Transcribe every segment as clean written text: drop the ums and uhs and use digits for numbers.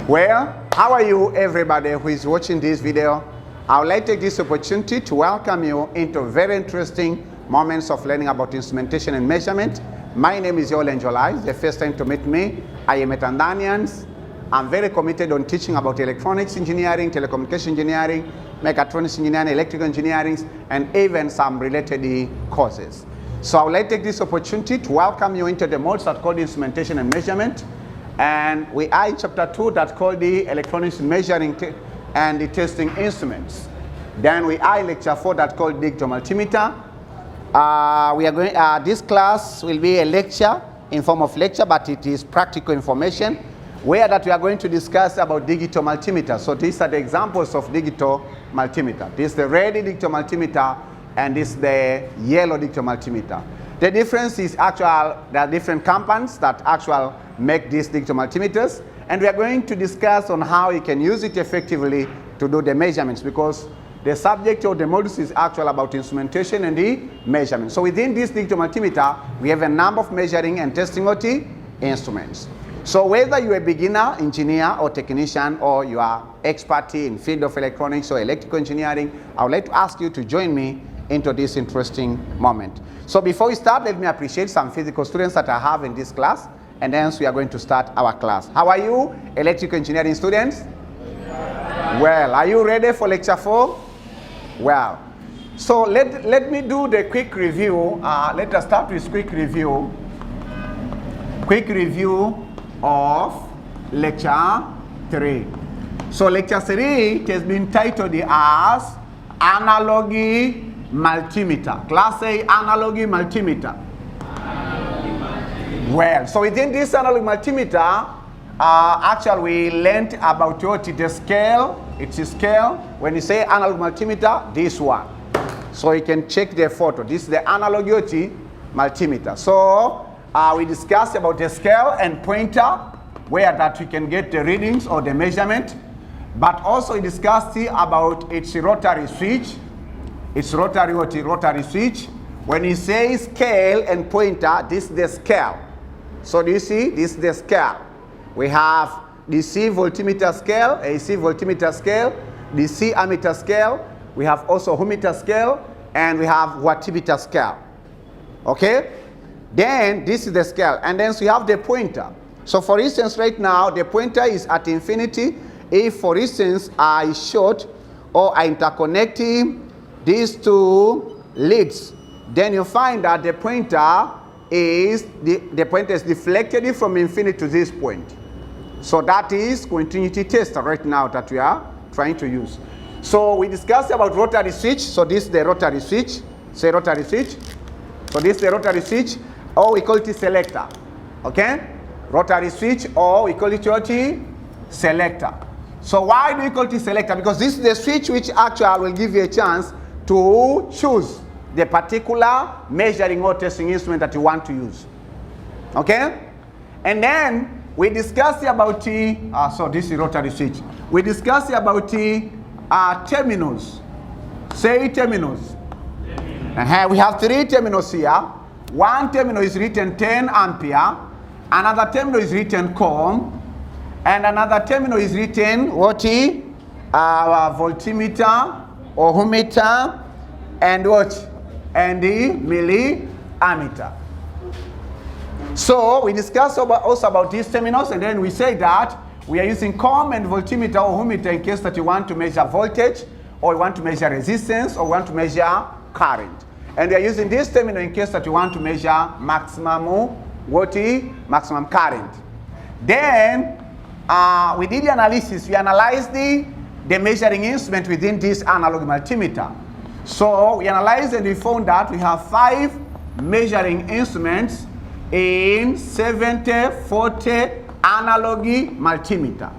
Well, how are you everybody who is watching this video? I would like to take this opportunity to welcome you into very interesting moments of learning about instrumentation and measurement. My name is Olenjolai. It's the first time to meet me. I am a Tanzanian. I'm very committed on teaching about electronics engineering, telecommunication engineering, mechatronics engineering, electrical engineering, and even some related courses. So I would like to take this opportunity to welcome you into the modes that called instrumentation and measurement. And we are in chapter 2 that's called the electronics measuring and the testing instruments. Then we are in lecture 4 that's called digital multimeter. We are going. This class will be a lecture in form of lecture, but it is practical information, where that we are going to discuss about digital multimeter. So these are the examples of digital multimeter. This is the red digital multimeter, and this is the yellow digital multimeter. The difference is actual, there are different companies that actually make these digital multimeters, and we are going to discuss on how you can use it effectively to do the measurements, because the subject of the modules is actual about instrumentation and the measurement. So within this digital multimeter, we have a number of measuring and testing of the instruments. So whether you're a beginner, engineer, or technician, or you are expert in field of electronics or electrical engineering, I would like to ask you to join me into this interesting moment. So before we start, let me appreciate some physical students that I have in this class, and then we are going to start our class. How are you, electrical engineering students? Well, are you ready for lecture 4? Well, so let me do the quick review. Let us start with quick review. Quick review of lecture 3. So lecture 3 it has been titled as Analogy Multimeter. Class A, Analogy Multimeter. Well, so within this analog multimeter, actually we learned about what is the scale. It's a scale. When you say analog multimeter, this one. So you can check the photo. This is the analog multimeter. So we discussed about the scale and pointer, where that we can get the readings or the measurement. But also we discussed about its rotary switch. It's rotary switch. When you say scale and pointer, this is the scale. So do you see? This is the scale. We have DC voltmeter scale, AC voltmeter scale, DC ammeter scale. We have also ohmmeter scale, and we have wattmeter scale. Okay? Then this is the scale, and then we have the pointer. So for instance, right now the pointer is at infinity. If for instance I short or I interconnect these two leads, then you find that the pointer is deflected from infinity to this point. So that is continuity test right now that we are trying to use. So we discussed about rotary switch. So this is the rotary switch. Say rotary switch. So this is the rotary switch, or we call it selector. Okay? Rotary switch, or we call it what? Selector. So why do we call it selector? Because this is the switch which actually will give you a chance to choose the particular measuring or testing instrument that you want to use. Okay? And then we discussed about so this is rotary switch. We discussed about terminals. Say terminals. We have 3 terminals here. One terminal is written 10 ampere. Another terminal is written com. And another terminal is written what? Voltmeter, ohmmeter, and what? And the milliammeter. So we discussed also about these terminals, and then we say that we are using com and voltmeter or ohmmeter in case that you want to measure voltage, or you want to measure resistance, or want to measure current. And we are using this terminal in case that you want to measure maximum maximum current. Then we did the analysis. We analyzed the measuring instrument within this analog multimeter. So we analyzed and we found that we have 5 measuring instruments in 70/40 analog multimeter.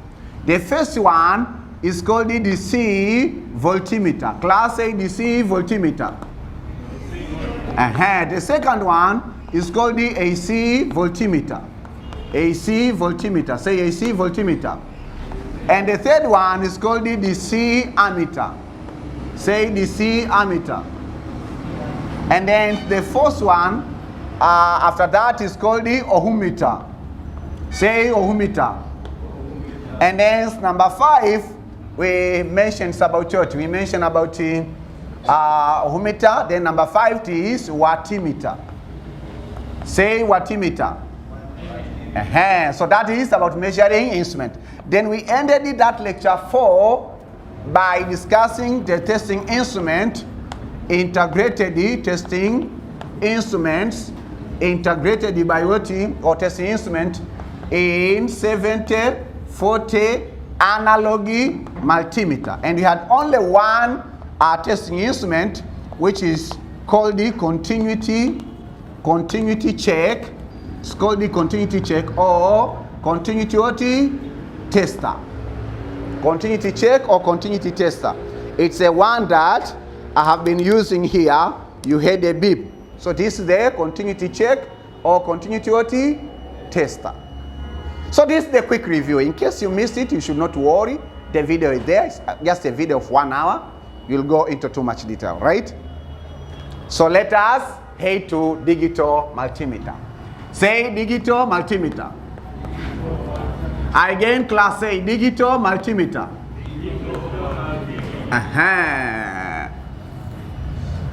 The first one is called the DC voltmeter. Class A DC voltmeter. The second one is called the AC voltmeter. AC voltmeter. Say AC voltmeter. And the third one is called the DC ammeter. Say DC ammeter. And then the fourth one after that is called the ohmmeter. Say ohmmeter. And then number 5, we mentioned about what? We mentioned about ohmmeter. Then number 5 is wattimeter. Say wattimeter. So that is about measuring instrument. Then we ended that lecture 4 by discussing the testing instrument, integrated testing instruments, integrated by what? Or testing instrument in 70/40 analog multimeter. And we had only one testing instrument, which is called the continuity check. It's called the continuity check or continuity tester. Continuity check or continuity tester. It's a one that I have been using here. You heard a beep. So this is the continuity check or continuity tester. So this is the quick review. In case you missed it, you should not worry. The video is there. It's just a video of 1 hour. You'll go into too much detail, right? So let us head to digital multimeter. Say digital multimeter. Again, class A, digital multimeter.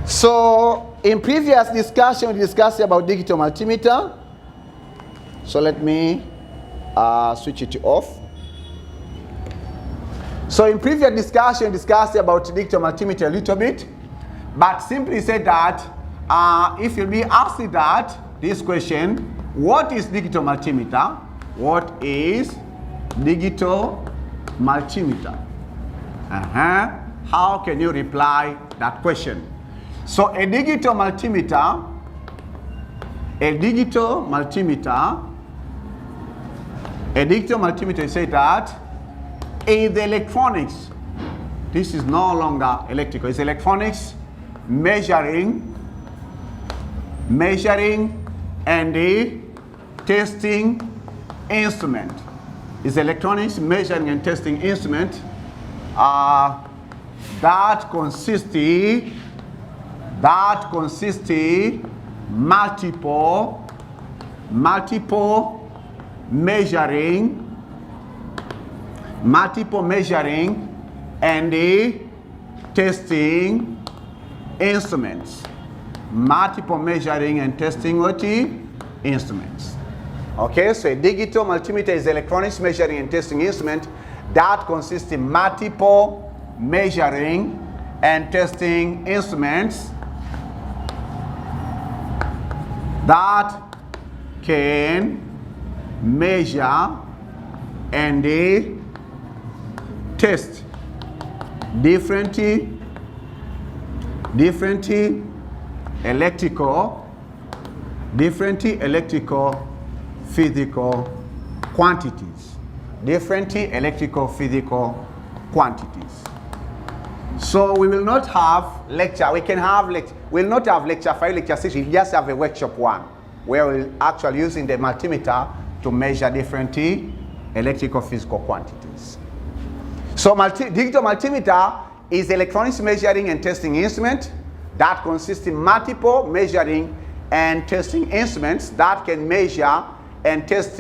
So in previous discussion, we discussed about digital multimeter. So let me switch it off. So in previous discussion, we discussed about digital multimeter a little bit, but simply said that if you'll be asked that this question, what is digital multimeter? What is digital multimeter? How can you reply that question? So a digital multimeter say that is the electronics. This is no longer electrical. It's electronics measuring and the testing instrument. It's electronics measuring and testing instrument that consists multiple measuring and the testing instruments. Multiple measuring and testing instruments. Okay, so a digital multimeter is electronics measuring and testing instrument that consists in multiple measuring and testing instruments that can measure and they test different electrical physical quantities. Different electrical physical quantities. So we will not have lecture. We can have lecture. We will not have lecture 5, lecture 6. We just have a workshop 1 where we'll actually using the multimeter to measure different electrical physical quantities. So digital multimeter is electronics measuring and testing instrument that consists in multiple measuring and testing instruments that can measure and test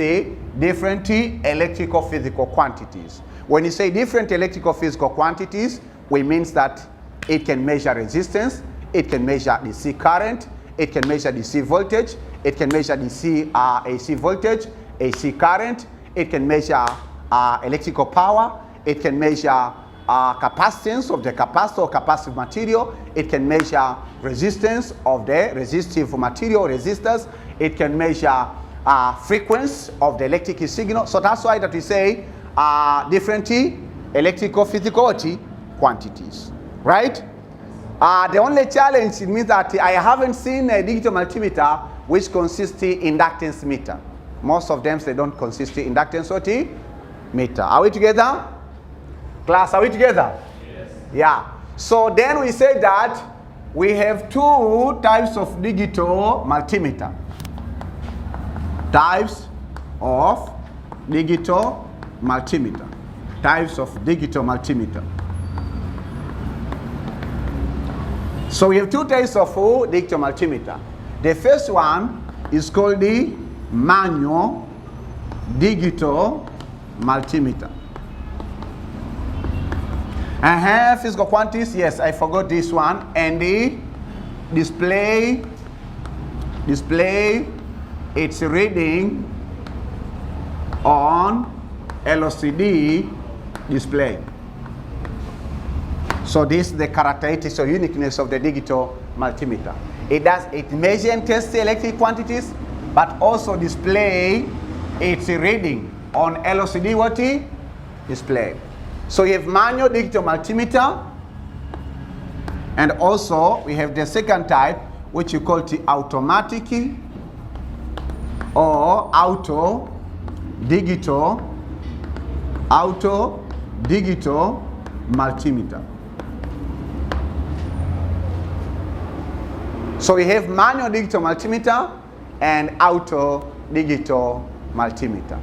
different electrical physical quantities. When you say different electrical physical quantities, we means that it can measure resistance, it can measure DC current, it can measure DC voltage, it can measure DC AC voltage, AC current, it can measure electrical power, it can measure capacitance of the capacitor or capacitive material, it can measure resistance of the resistive material, resistors, it can measure frequency of the electric signal. So that's why that we say different electrical physical quantities, right? The only challenge, it means that I haven't seen a digital multimeter which consists in inductance meter. Most of them, they don't consist in inductance meter. Are we together? Class, are we together? Yes. Yeah. So then we say that we have 2 types of digital multimeter. Types of digital multimeter. Types of digital multimeter. So we have 2 types of digital multimeter. The first one is called the manual digital multimeter. Physical quantities, yes, I forgot this one. And the display its reading on LCD display. So this is the characteristics or uniqueness of the digital multimeter. It measures and tests the electric quantities, but also display its reading on LCD display. So we have manual digital multimeter, and also we have the second type, which you call the automatic or auto digital multimeter. So we have manual digital multimeter and auto digital multimeter.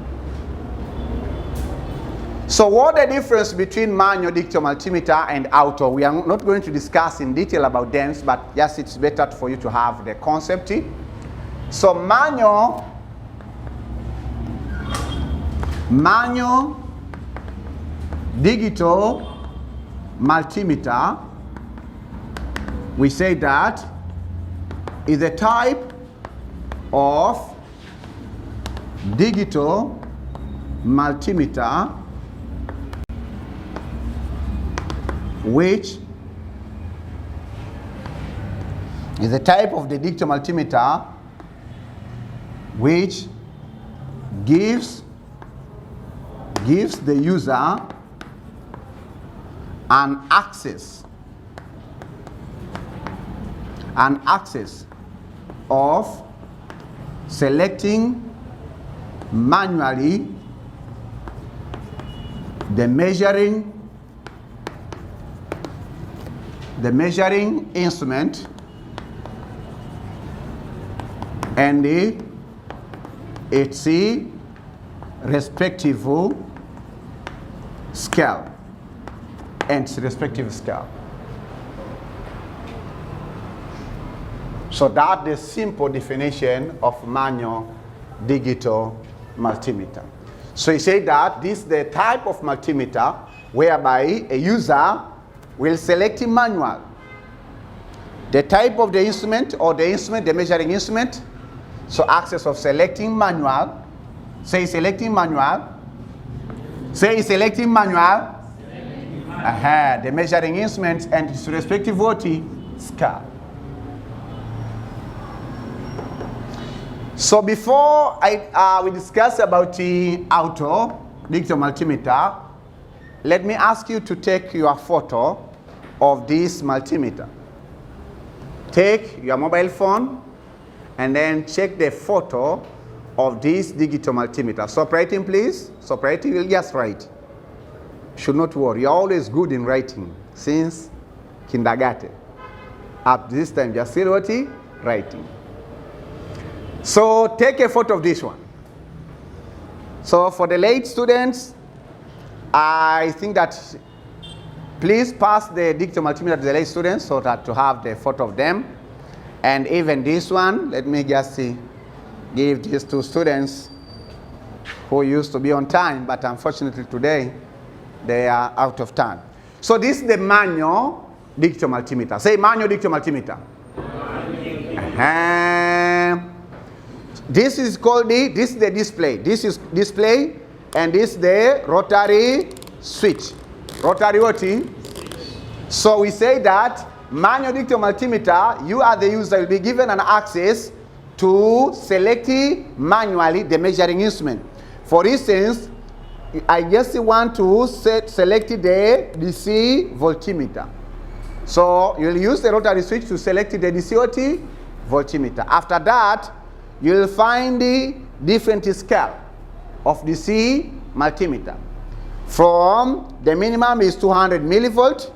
So what the difference between manual digital multimeter and auto? We are not going to discuss in detail about them, but yes, it's better for you to have the concept. So manual digital multimeter, we say that is a type of digital multimeter which is a type of the digital multimeter which gives the user an access of selecting manually the measuring instrument and its respective scale So that's the simple definition of manual digital multimeter. So you say that this is the type of multimeter whereby a user will select a manual. The type of the instrument or the instrument, the measuring instrument. So access of selecting manual. Say selecting manual. Say selecting manual. The measuring instrument and its respective scale. So before we discuss about the auto digital multimeter, let me ask you to take your photo of this multimeter. take your mobile phone and then check the photo of this digital multimeter. Stop writing, please. Stop writing, you'll just write. Should not worry, you're always good in writing since kindergarten. Up this time, just still writing. So take a photo of this one. So for the late students, I think that please pass the digital multimeter to the late students so that to have the photo of them. And even this one, let me just see, give this to students who used to be on time, but unfortunately today they are out of time. So this is the manual digital multimeter. Say manual digital multimeter. This is called this is the display. This is display, and this is the rotary switch. Rotary what? So we say that manual digital multimeter, you are the user, will be given an access to select manually the measuring instrument. For instance, I just want to select the DC voltmeter. So you'll use the rotary switch to select the DC voltmeter. After that, you'll find the different scale of DC multimeter. From the minimum is 200 millivolt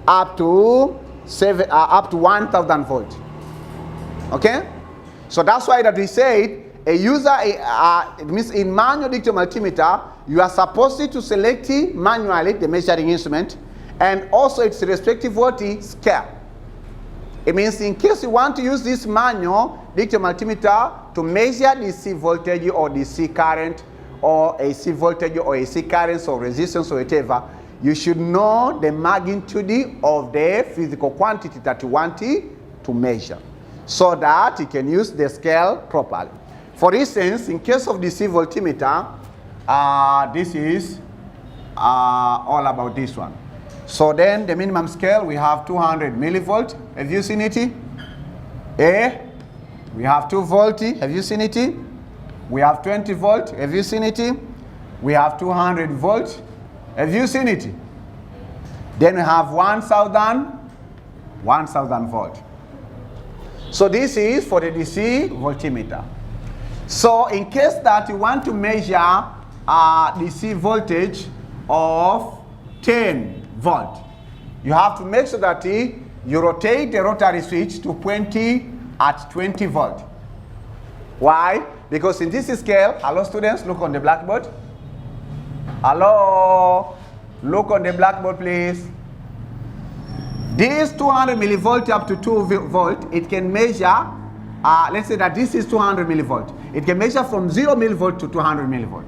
up to 1000 volt. Okay? So that's why that we said a user, it means in manual digital multimeter, you are supposed to select manually the measuring instrument and also its respective scale. It means in case you want to use this manual digital multimeter to measure DC voltage or DC current or AC voltage or AC currents or resistance or whatever, you should know the magnitude of the physical quantity that you want to measure so that you can use the scale properly. For instance, in case of DC voltmeter, this is all about this one. So then the minimum scale, we have 200 millivolt. Have you seen it? We have 2 volt. Have you seen it? We have 20 volt. Have you seen it? We have 200 volt. Have you seen it? Then we have 1000 volt. So this is for the DC voltmeter. So in case that you want to measure DC voltage of 10 volt, you have to make sure that you rotate the rotary switch to point at 20 volt. Why? Because in this scale, hello students, look on the blackboard. Hello, look on the blackboard please. This 200 millivolt up to 2 volt, it can measure, let's say that this is 200 millivolt. It can measure from 0 millivolt to 200 millivolt.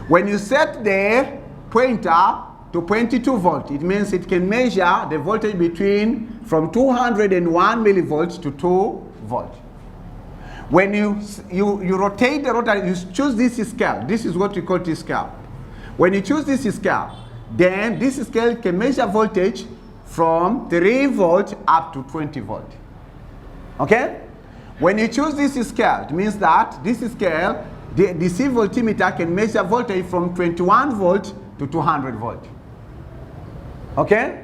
When you set the pointer to 22 volt, it means it can measure the voltage between from 201 millivolts to 2 volt. When you rotate the rotary, you choose this scale. This is what we call this scale. When you choose this scale, then this scale can measure voltage from 3 volt up to 20 volt. Okay? When you choose this scale, it means that this scale, the DC voltmeter can measure voltage from 21 volt to 200 volt. Okay?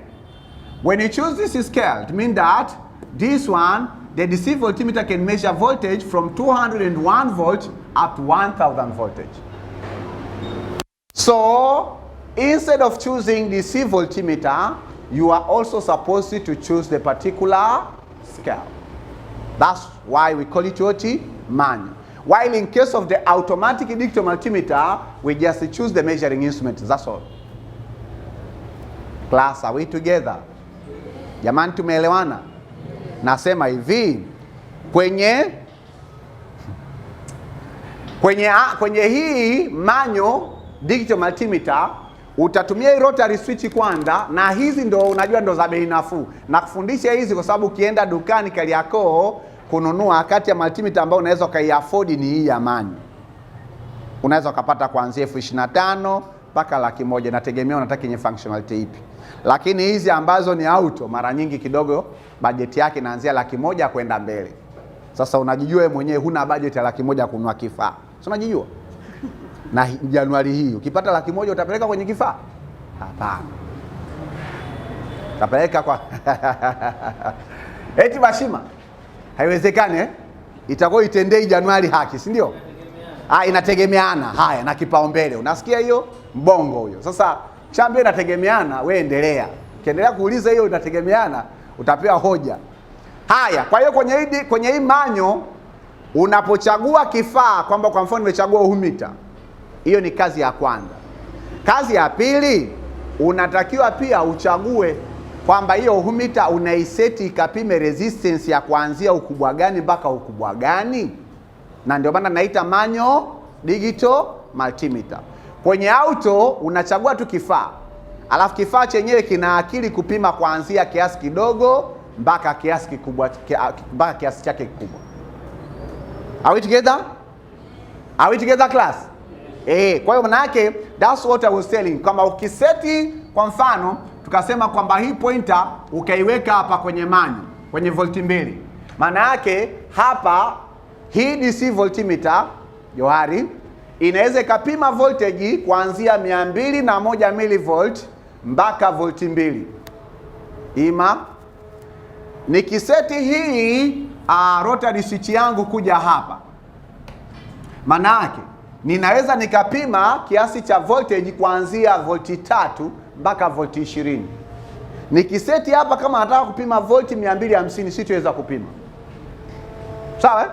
When you choose this scale, it means that this one, the DC voltmeter can measure voltage from 201 volt up to 1000 voltage. So, instead of choosing DC voltmeter, you are also supposed to choose the particular scale. That's why we call it manual. While in case of the automatic digital multimeter, we just choose the measuring instrument. That's all. Class, are we together? Jamani, tumeelewana? Nasema hivi, kwenye hii manual digital multimeter utatumia hii rotary switch kwanza, na hizi ndo unajua ndo za bei nafuu. Na kufundisha hizi kwa sababu ukienda dukani Kariakoo kununua kati ya multimeter ambao unaweza ukaiafford ni hii ya manual. Unaweza ukapata kuanzia 25,000 mpaka 100,000, nategemea unataka yenye functionality ipi. Lakini hizi ambazo ni auto mara nyingi kidogo budget yake inaanzia 100,000 kwenda mbele. Sasa unajijua wewe mwenyewe huna budget ya 100,000 kununua kifaa. Sio unajijua? Na Januari hii ukipata 100,000 utapeleka kwenye kifaa? Hapana. Utapeleka kwa eti Bashima. Haiwezekani itakuwa itendei Januari haki, si ndio? Inategemeana. Haya, na kipaumbele. Unasikia hiyo? Mbongo huyo. Sasa chambia inategemeana, wewe endelea. Ukiendelea kuuliza hiyo inategemeana, utapewa hoja. Haya, kwa hiyo kwenye hii manyo unapochagua kifaa, kwamba kwa mfano nimechagua ohmmeter, hiyo ni kazi ya kwanza. Kazi ya pili, unatakiwa pia uchague kwamba hiyo ohmmeter unaiseti ikapime resistance ya kuanzia ukubwa gani mpaka ukubwa gani, na ndio maana naita manual digital multimeter. Kwenye auto unachagua tu kifaa, alafu kifaa chenyewe kina akili kupima kuanzia kiasi kidogo mpaka kiasi kikubwa, mpaka kiasi chake kikubwa. Are we together? Are we together class? Kwa hiyo maana yake that's what I was telling. Kama ukiseti kwa mfano tukasema kwamba hii pointer ukaiweka hapa kwenye manyo, kwenye volti 2. Maana yake hapa hii DC voltimeter Johari inaweza ikapima voltage kuanzia 201 millivolt mpaka volti 2. Nikiseti hii rotary switch yangu kuja hapa, maana yake ninaweza nikapima kiasi cha voltage kuanzia volti 3 mpaka volti 20. Nikiseti hapa kama nataka kupima volti 250 sitaweza kupima. Sawa?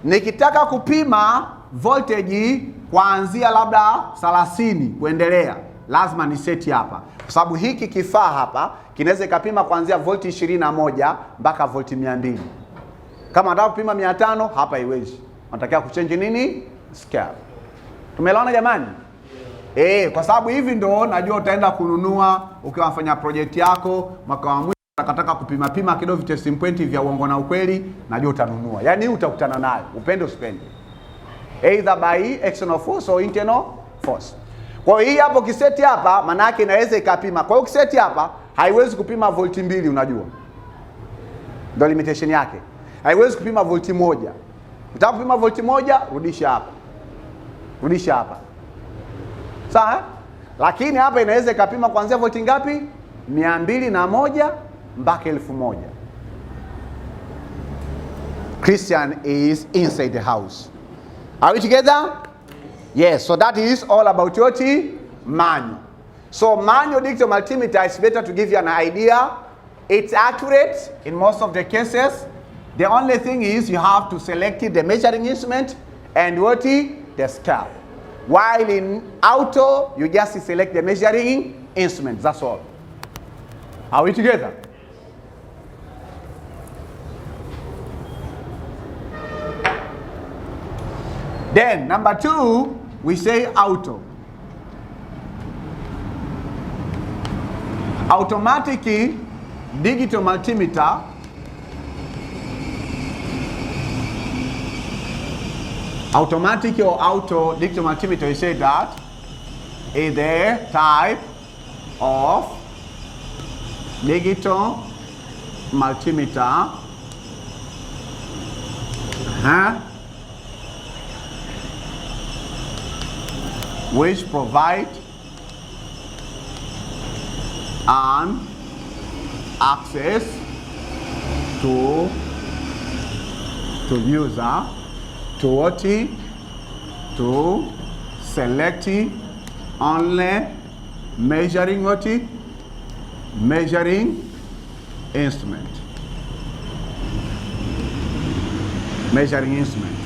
Nikitaka kupima voltage kuanzia labda 30 kuendelea, lazima ni seti hapa, kwa sababu hiki kifaa hapa kinaweza ikapima kuanzia volti 21 mpaka volti 200. Kama nataka kupima 500 hapa haiwezi. Unatakiwa kuchange nini? Scale. Tumeelewana jamani? Kwa sababu hivi ndo najua utaenda kununua ukiwafanya project yako mwaka wa mwisho, unataka kupima kidogo testing point vya uongo na ukweli, najua utanunua. Yaani utakutana nayo, upende usipende. Either by external force or internal force. Kwa hiyo hii hapo kiseti hapa maana yake inaweza ikapima. Kwa hiyo kiseti hapa haiwezi kupima volti 2, unajua. Ndio limitation yake. Haiwezi kupima volti 1. Unataka kupima volti 1, rudisha hapa. Rudisha hapa. Sawa? Lakini hapa inaweza ikapima kuanzia volti ngapi? 201 mpaka 1000. Christian is inside the house. Are we together? Yes, so that is all about your manual. So manual digital multimeter is better to give you an idea. It's accurate in most of the cases. The only thing is you have to select the measuring instrument and the scale. While in auto, you just select the measuring instrument. That's all. Are we together? Then number 2, we say auto. Automatic digital multimeter automatic or auto digital multimeter, we say that is the type of digital multimeter which provide an access to user to select only measuring measuring instrument. Measuring instrument.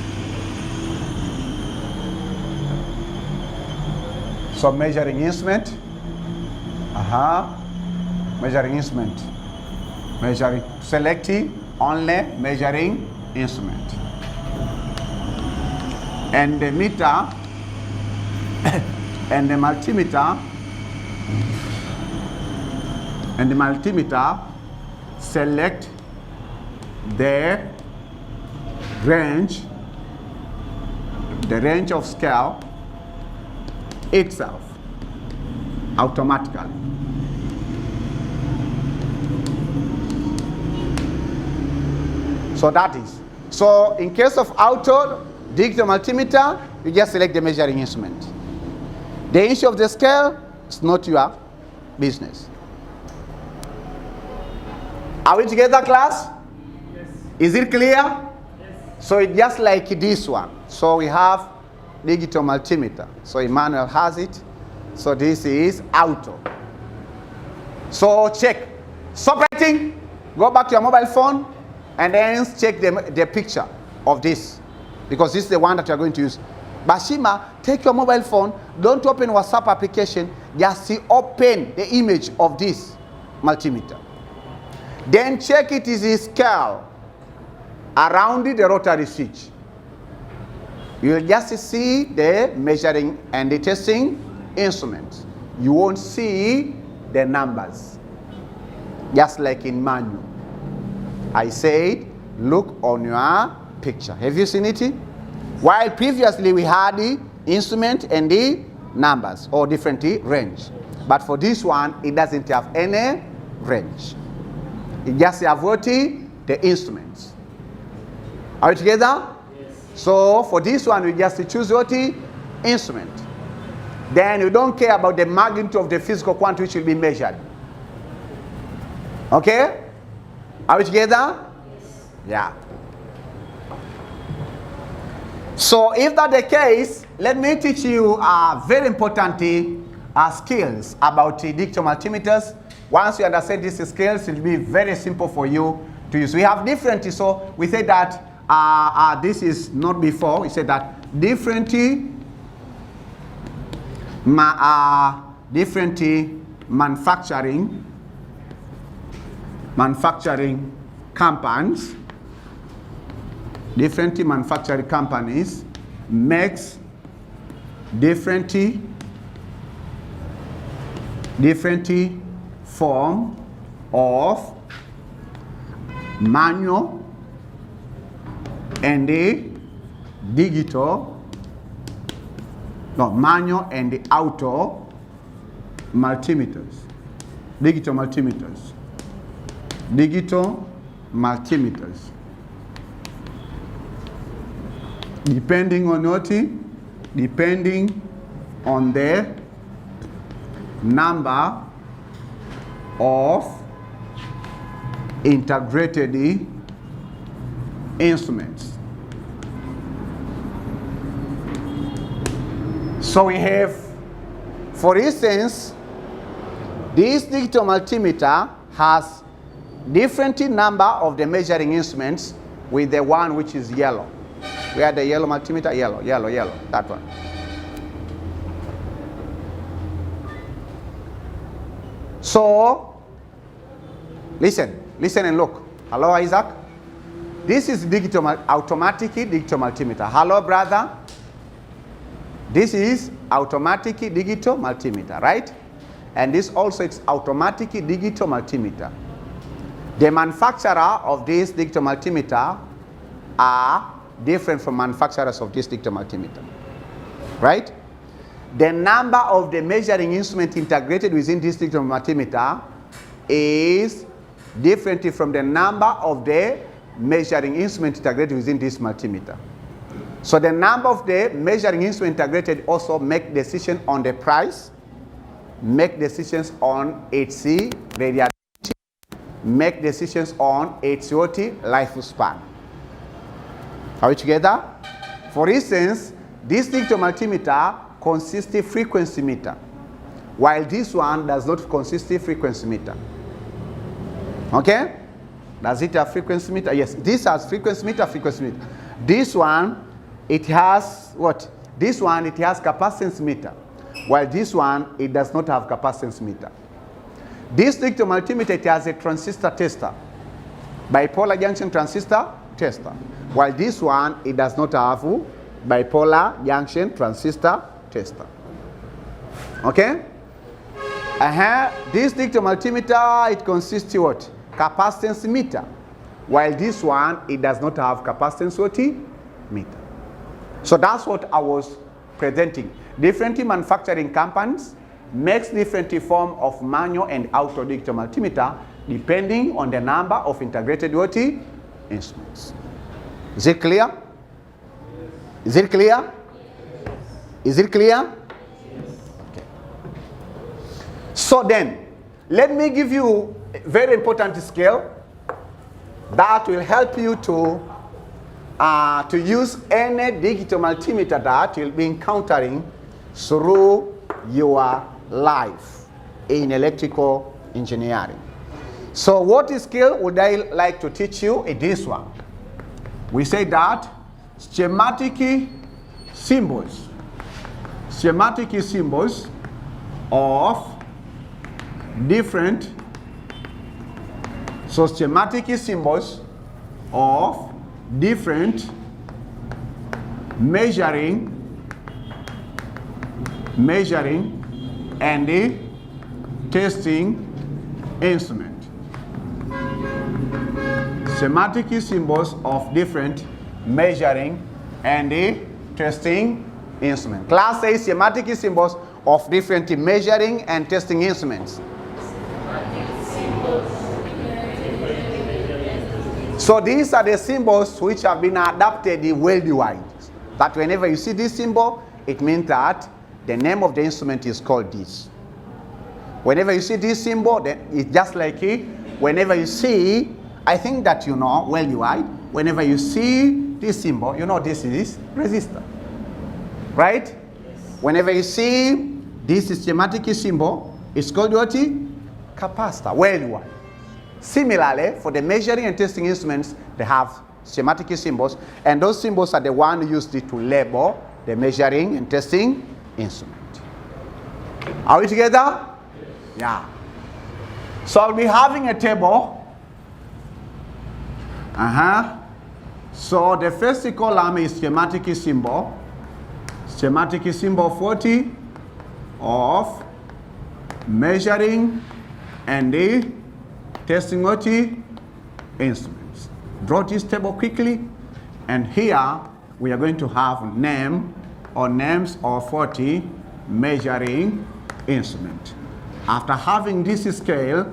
So measuring instrument. Measuring instrument. Measuring, selecting only measuring instrument. And the meter and the multimeter select the range of scale itself automatically. So that is. So in case of auto digital multimeter, you just select the measuring instrument. The issue of the scale is not your business. Are we together, class? Yes. Is it clear? Yes. So it's just like this one. So we have digital multimeter. So Emmanuel has it. So this is auto. So check. Stop writing. Go back to your mobile phone and then check the picture of this, because this is the one that you are going to use. Bashima, take your mobile phone. Don't open WhatsApp application. Just open the image of this multimeter. Then check it is a scale around the rotary switch. You will just see the measuring and the testing instruments. You won't see the numbers, just like in manual. I said, look on your picture. Have you seen it? While previously we had the instrument and the numbers or different range. But for this one, it doesn't have any range. It just have what? The instruments. Are we together? Yes. So for this one, we just choose what? Instrument. Then you don't care about the magnitude of the physical quantity which will be measured. Okay? Are we together? Yes. Yeah. So if that's the case, let me teach you very important skills about digital multimeters. Once you understand these skills, it will be very simple for you to use. We have different, so we say that this is not before, we said that different manufacturing companies, different manufacturing companies makes different form of manual and the digital, no, manual and the auto multimeters, digital multimeters, depending on what? Depending on the number of integrated instruments. So we have, for instance, this digital multimeter has different number of the measuring instruments with the one which is yellow. We had the yellow multimeter, yellow, that one. So, listen and look. Hello, Isaac. This is automatic digital multimeter. Hello, brother. This is automatic digital multimeter, right? And this also is automatic digital multimeter. The manufacturer of this digital multimeter are different from manufacturers of this digital multimeter, right? The number of the measuring instrument integrated within this digital multimeter is different from the number of the measuring instrument integrated within this multimeter. So the number of the measuring instrument integrated also make decision on the price, make decisions on its radiativity, make decisions on its lifespan. Are we together? For instance, this digital multimeter consists of frequency meter, while this one does not consist of frequency meter. Okay? Does it have frequency meter? Yes. This has frequency meter. This one, it has what? This one, it has capacitance meter, while this one, it does not have capacitance meter. This digital multimeter, it has a transistor tester, bipolar junction transistor tester, while this one, it does not have bipolar junction transistor tester. Okay? This digital multimeter, it consists of what? Capacitance meter, while this one, it does not have capacitance meter. So that's what I was presenting. Different manufacturing companies makes different form of manual and auto digital multimeter depending on the number of integrated instruments. Is it clear? Is it clear? Is it clear? Okay. So then, let me give you a very important skill. that will help you to use any digital multimeter that you'll be encountering through your life in electrical engineering. So what skill would I like to teach you is this one. We say that schematic symbols of different, so schematic symbols of different measuring and the testing instrument. Schematic symbols of different measuring and the testing instrument. Class says schematic symbols of different measuring and testing instruments. So these are the symbols which have been adapted worldwide. That whenever you see this symbol, it means that the name of the instrument is called this. Whenever you see this symbol, then it's just like it. Whenever you see, I think that you know worldwide, whenever you see this symbol, you know this is resistor. Right? Yes. Whenever you see this schematic symbol, it's called what? Capacitor, worldwide. Similarly, for the measuring and testing instruments, they have schematic symbols, and those symbols are the ones used to label the measuring and testing instrument. Are we together? Yeah. So I'll be having a table. So the first column is schematic symbol. Schematic symbol 40 of measuring and the testing instruments. Draw this table quickly, and here we are going to have names of 40 measuring instruments. After having this scale,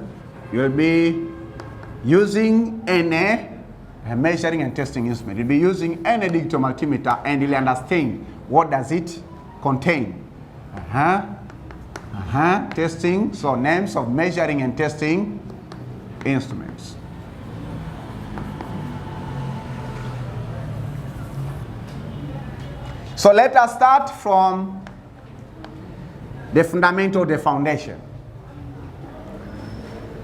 you'll be using any measuring and testing instrument. You'll be using any digital multimeter, and you'll understand what does it contain. Testing, so names of measuring and testing instruments. So let us start from the fundamental, the foundation.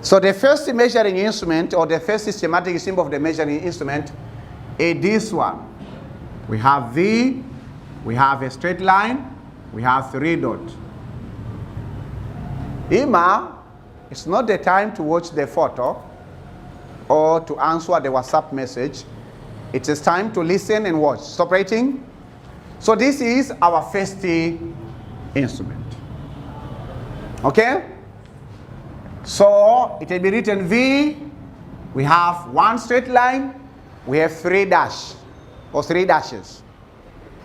So the first measuring instrument, or the first schematic symbol of the measuring instrument, is this one. We have V, we have a straight line, we have 3 dots. Ima, it's not the time to watch the photo or to answer the WhatsApp message. It is time to listen and watch. Stop writing. So this is our first instrument. Okay? So it will be written V. We have 1 straight line. We have 3 dashes.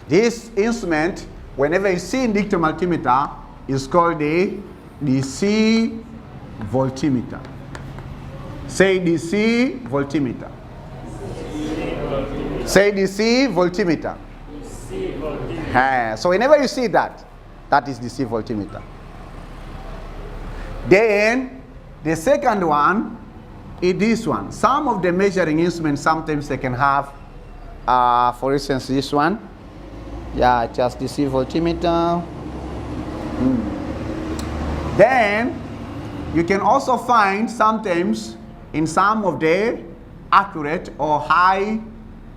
This instrument, whenever you see in digital multimeter, is called the DC voltimeter. Say DC voltimeter. Say DC voltimeter. So whenever you see that, that is DC voltimeter. Then the second one is this one. Some of the measuring instruments, sometimes they can have, for instance, this one. Yeah, just DC voltimeter. Then you can also find sometimes in some of the accurate or high,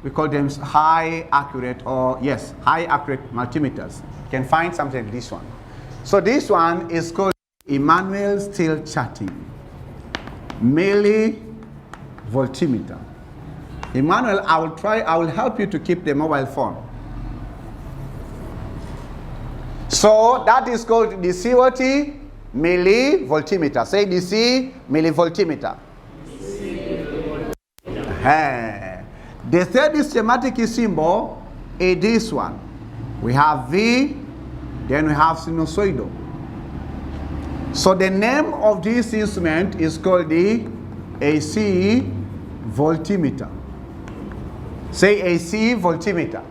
we call them high accurate, or yes, high accurate multimeters. You can find something like this one. So this one is called Emmanuel Steel Charting millivoltimeter. Emmanuel, I will help you to keep the mobile phone. So that is called DC millivoltimeter. Say DC millivoltimeter. The third schematic symbol is this one. We have V, then we have sinusoidal. So the name of this instrument is called the AC voltimeter. Say AC voltimeter.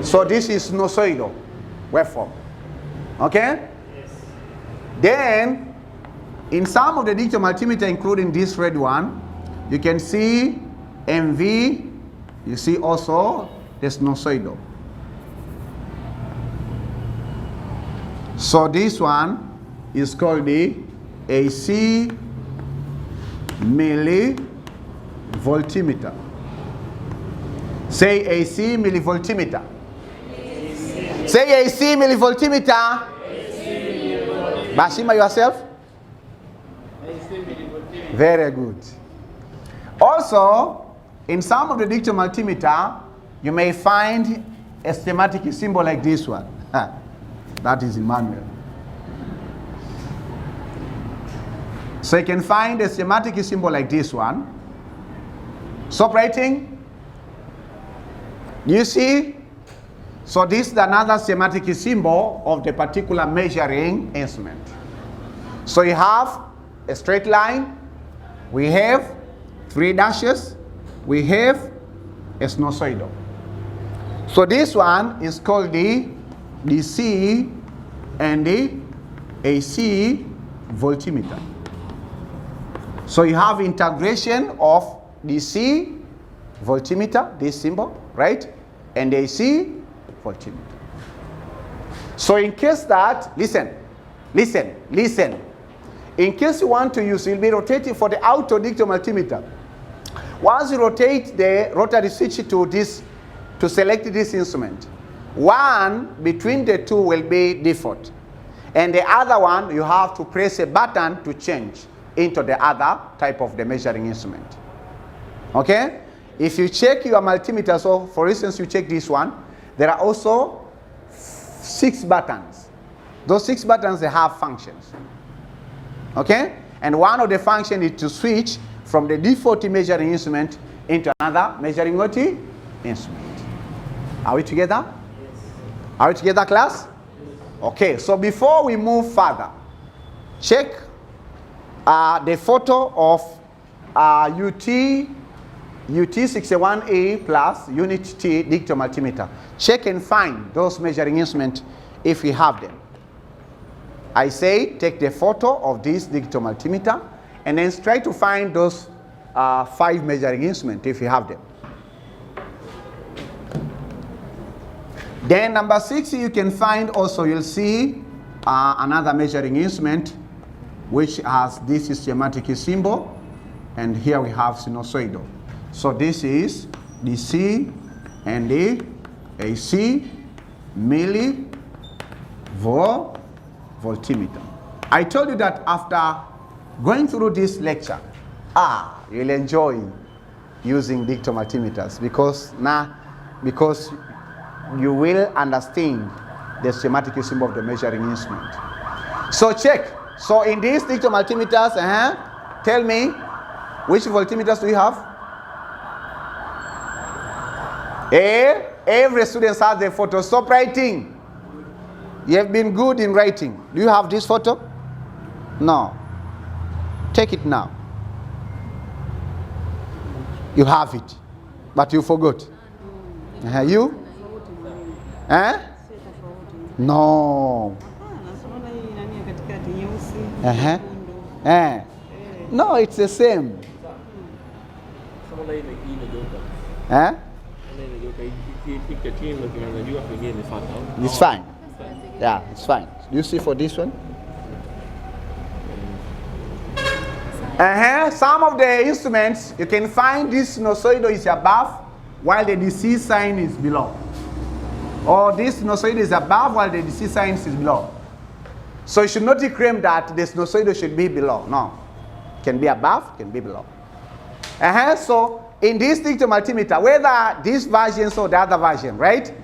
So this is sinusoidal waveform. Okay? Yes. Then, in some of the digital multimeter, including this red one, You can see MV. You see also the sinusoidal. So this one is called the AC millivoltimeter. Say AC millivoltimeter. Say AC millivoltimeter. Bashima yourself. Very good. Also, in some of the digital multimeter, you may find a schematic symbol like this one. That is in manual. So you can find a schematic symbol like this one. Stop writing. You see? So this is another schematic symbol of the particular measuring instrument. So you have a straight line. We have 3 dashes. We have a sinusoidal. So this one is called the DC and the AC voltimeter. So you have integration of DC voltimeter, this symbol, right? And AC voltimeter. So in case that, listen. In case you want to use, you'll be rotating for the auto digital multimeter. Once you rotate the rotary switch to this, to select this instrument, one between the two will be default. And the other one, you have to press a button to change into the other type of the measuring instrument. Okay? If you check your multimeter, so for instance, you check this one, there are also 6 buttons. Those 6 buttons, they have functions. Okay? And one of the functions is to switch from the default measuring instrument into another measuring instrument. Are we together? Yes. Are we together, class? Yes. Okay, so before we move further, check the photo of UT61A plus Unit T digital multimeter. Check and find those measuring instruments if we have them. I say take the photo of this digital multimeter and then try to find those 5 measuring instruments if you have them. Then number 6, you can find also, you'll see another measuring instrument which has this schematic symbol, and here we have sinusoidal. So this is the C and the AC millivoltimeter. I told you that after going through this lecture, you'll enjoy using digital multimeters because you will understand the schematic symbol of the measuring instrument. So check. So in these digital multimeters, tell me which voltimeters do you have? Every student has a photo. Stop writing. You have been good in writing. Do you have this photo? No. Take it now. You have it, but you forgot. You? No. No, it's the same. It's fine. Yeah, it's fine. Do you see for this one? Some of the instruments, you can find this sinusoidal is above while the DC sign is below. Or this sinusoidal is above while the DC sign is below. So you should not claim that the sinusoidal should be below. No. It can be above, it can be below. So in this digital multimeter, whether this version or the other version, right?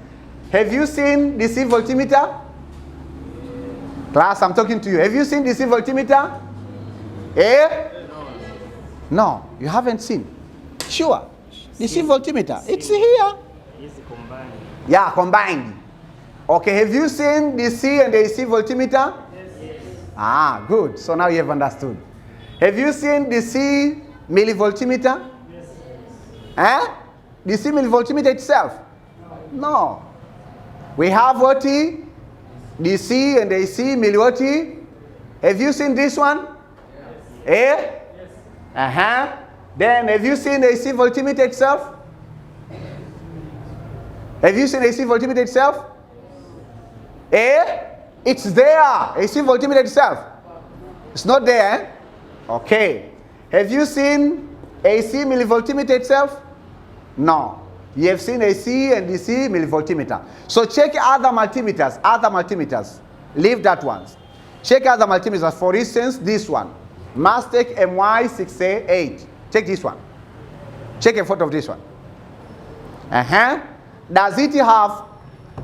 Have you seen DC voltimeter? Class, I'm talking to you. Have you seen DC voltimeter? No, you haven't seen. Sure. DC voltimeter. It's here. It's combined. Yeah, combined. Okay, have you seen DC and the AC voltimeter? Yes. Good. So now you have understood. Have you seen DC millivoltimeter? Yes. DC millivoltimeter itself? No. We have what? DC and AC milliwatt. Have you seen this one? Yes. Then have you seen AC voltmeter itself? Have you seen AC voltmeter itself? It's there. AC voltmeter itself. It's not there. Okay. Have you seen AC millivoltmeter itself? No. You have seen AC and DC millivoltmeter. So check other multimeters. Other multimeters. Leave that one. Check other multimeters. For instance, this one. Mastec MY6A8. Check this one. Check a photo of this one. Does it have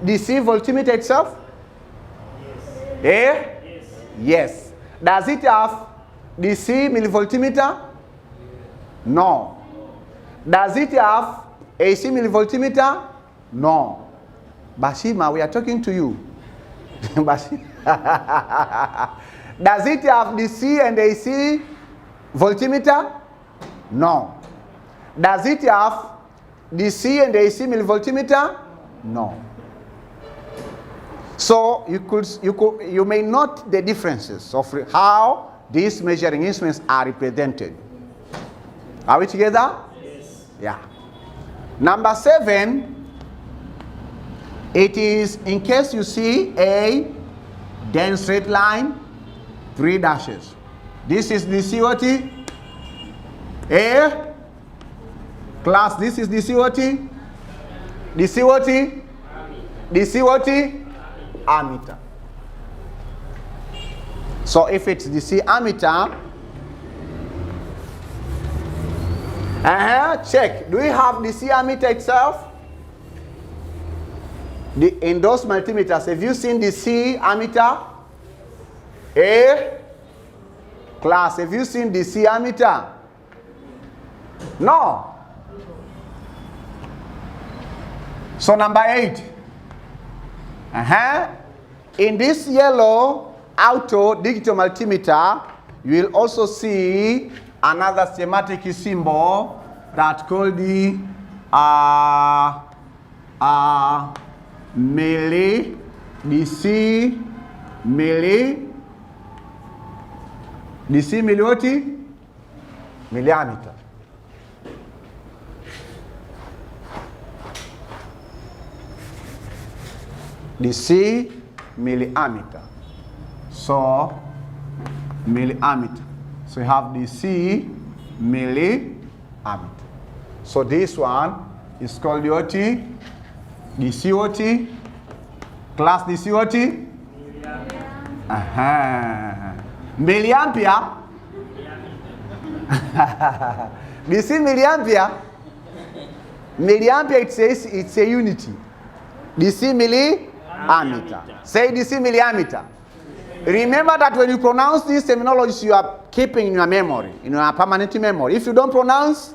DC voltmeter itself? Yes. Yes. Yes. Does it have DC millivoltmeter? No. Does it have AC millivoltmeter? No. Bashima, we are talking to you. Does it have DC and AC voltmeter? No. Does it have DC and AC millivoltmeter? No. So you may note the differences of how these measuring instruments are represented. Are we together? Yes. Yeah. Number 7, it is in case you see a dense straight line, 3 dashes. This is the COT. Class, this is the COT. The COT. The COT. Ammeter. So if it's the C ammeter, check. Do we have the C ammeter itself? In those multimeters, have you seen the C ammeter? Class, have you seen the C ammeter? No. So number 8. In this yellow auto digital multimeter, you will also see another schematic symbol that called the milli, DC milli, DC milliwatt, milliammeter. DC milliammeter. So milliammeter. So you have DC milliammeter. So this one is called the OT, the COT, class the COT. Milliampere. DC milliampere. Milliampere, it says it's a unity. DC milliammeter. Say DC milliammeter. Remember that when you pronounce these terminologies, you are keeping in your memory, in your permanent memory. If you don't pronounce,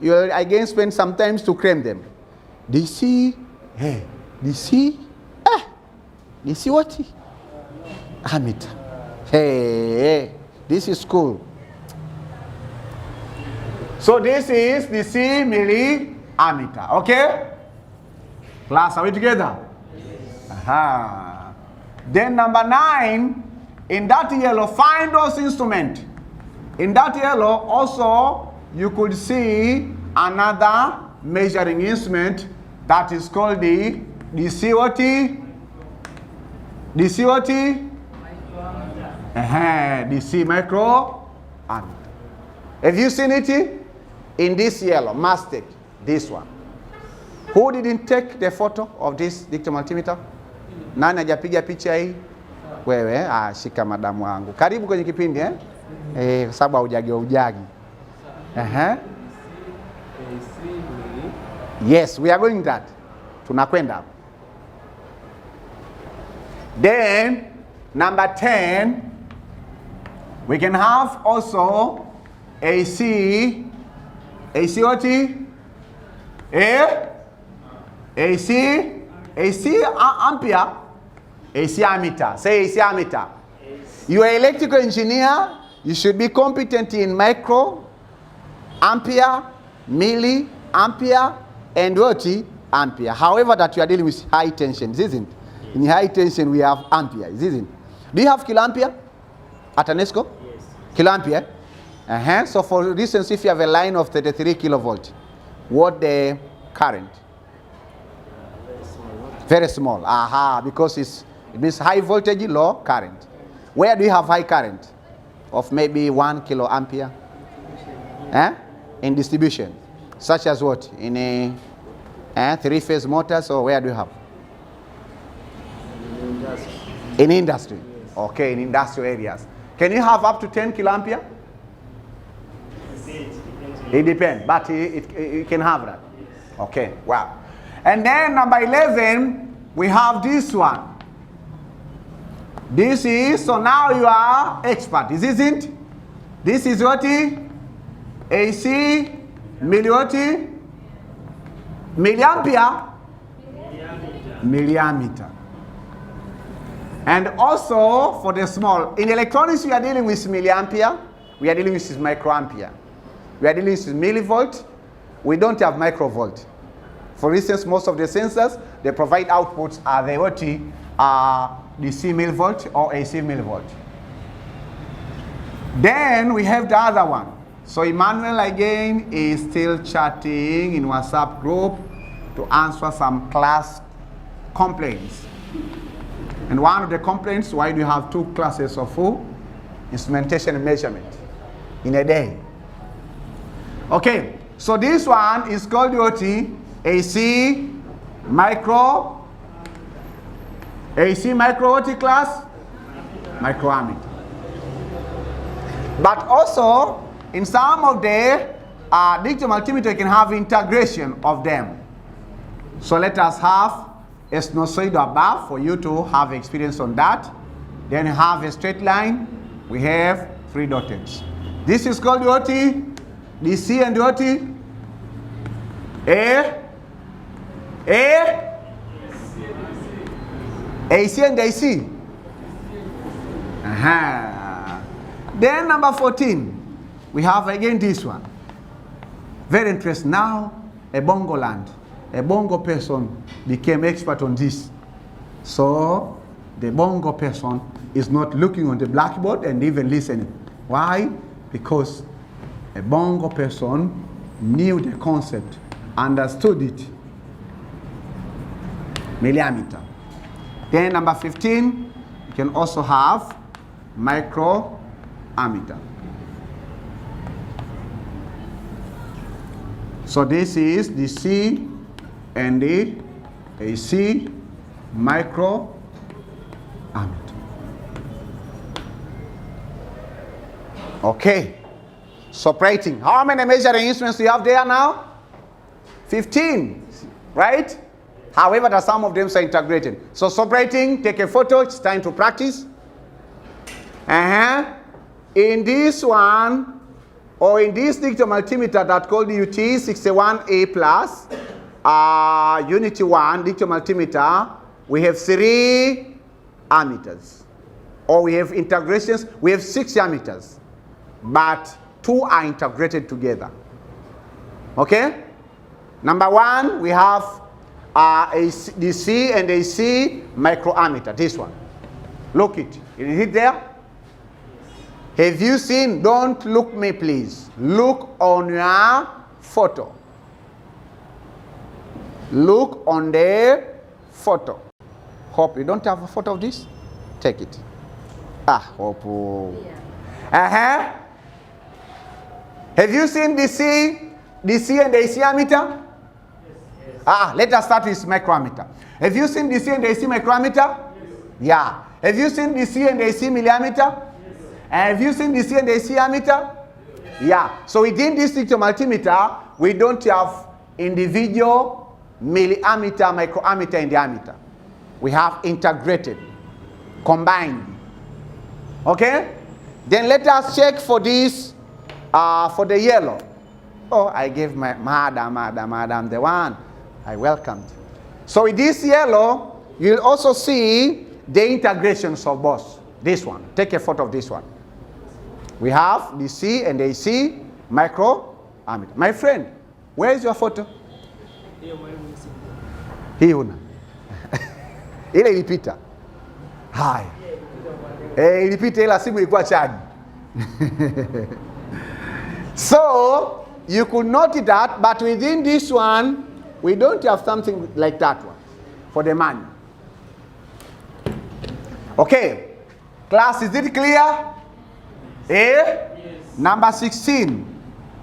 you will again spend some time to claim them. DC, DC, DC what? Ammeter. Hey, this is cool. So this is DC milliammeter. Okay? Class, are we together? Yes. Then number 9, in that yellow, find those instruments. In that yellow, also, you could see another measuring instrument that is called the COT. The COT? DC microammeter. Have you seen it in this yellow, Mastec, this one? Who didn't take the photo of this digital multimeter? Nani hajapiga picha hii? Wewe, shika madamu wangu. Karibu kwenye kipindi kwa sababu haujagi. Yes, we are going that. Tunakwenda hapo. Then number 10, we can have also AC what? AC ampere, AC ammeter. Say AC ammeter. You are an electrical engineer. You should be competent in micro, ampere, milli, ampere, and what? Ampere. However, that you are dealing with high tension, isn't it? In high tension, we have ampere, isn't it? Do you have kiloampere at UNESCO? Yes. Kiloampere? So for instance, if you have a line of 33 kilovolt, what the current? Very small. Because it means high voltage, low current. Where do you have high current? Of maybe 1 kiloampere. In distribution. Such as what? In a three-phase motors, or where do you have? In industry. Okay, in industrial areas. Can you have up to 10 kiloampere? It depends, but it can have that. Okay, wow. And then number 11, we have this one. This is, so now you are expert, isn't? This is what? AC, milliwatt, milliampere, millimeter. And also for the small, in electronics we are dealing with milliampere, we are dealing with microampere. We are dealing with millivolt, we don't have microvolt. For instance, most of the sensors, they provide outputs are the what? DC millivolt or AC millivolt. Then we have the other one. So Emmanuel again is still chatting in WhatsApp group to answer some class complaints. And one of the complaints, why do you have 2 classes of instrumentation and measurement in a day? Okay, so this one is called what? AC micro what class? Microammeter. But also, in some of the digital multimeter, you can have integration of them. So let us have a sinusoid above for you to have experience on that. Then you have a straight line. We have 3 dots. This is called what? DC and what? AC and AC. Then number 14, we have again this one. Very interesting. Now, a Bongo land. A Bongo person became expert on this. So, the Bongo person is not looking on the blackboard and even listening. Why? Because a Bongo person knew the concept, understood it. Millimeter. Then number 15, you can also have microammeter. So this is the C and the AC microammeter. Okay. Separating. How many measuring instruments do you have there now? 15, right? However, there are some of them are integrated. So separating, take a photo, it's time to practice. In this one, or in this digital multimeter that called UT61A plus, Unity 1 digital multimeter, we have 3 ammeters. Or we have integrations, we have 6 ammeters. But 2 are integrated together. Okay? Number 1, we have a DC and AC microammeter. This one. Look it. Is it there? Have you seen? Don't look me, please. Look on your photo. Look on the photo. Hope you don't have a photo of this. Take it. Hope. Have you seen DC and AC ammeter? Yes. Let us start with microammeter. Have you seen DC and AC microammeter? Yes. Yeah. Have you seen DC and AC milliammeter? Yes. And have you seen DC and AC ammeter? Yes. Yeah. So within this digital multimeter, we don't have individual milliammeter, microammeter, and diameter. We have integrated, combined. Okay? Then let us check for this, for the yellow. Oh, I gave my madam the one I welcomed. So with this yellow, you'll also see the integrations of both. This one. Take a photo of this one. We have DC and AC microammeter. My friend, where is your photo? Hii una. Ile ilipita. Haya. Ilipita ila simu ilikuwa chaji. So you could note that, but within this one, we don't have something like that one for the manual. Okay, class, is it clear? Yes. Number 16.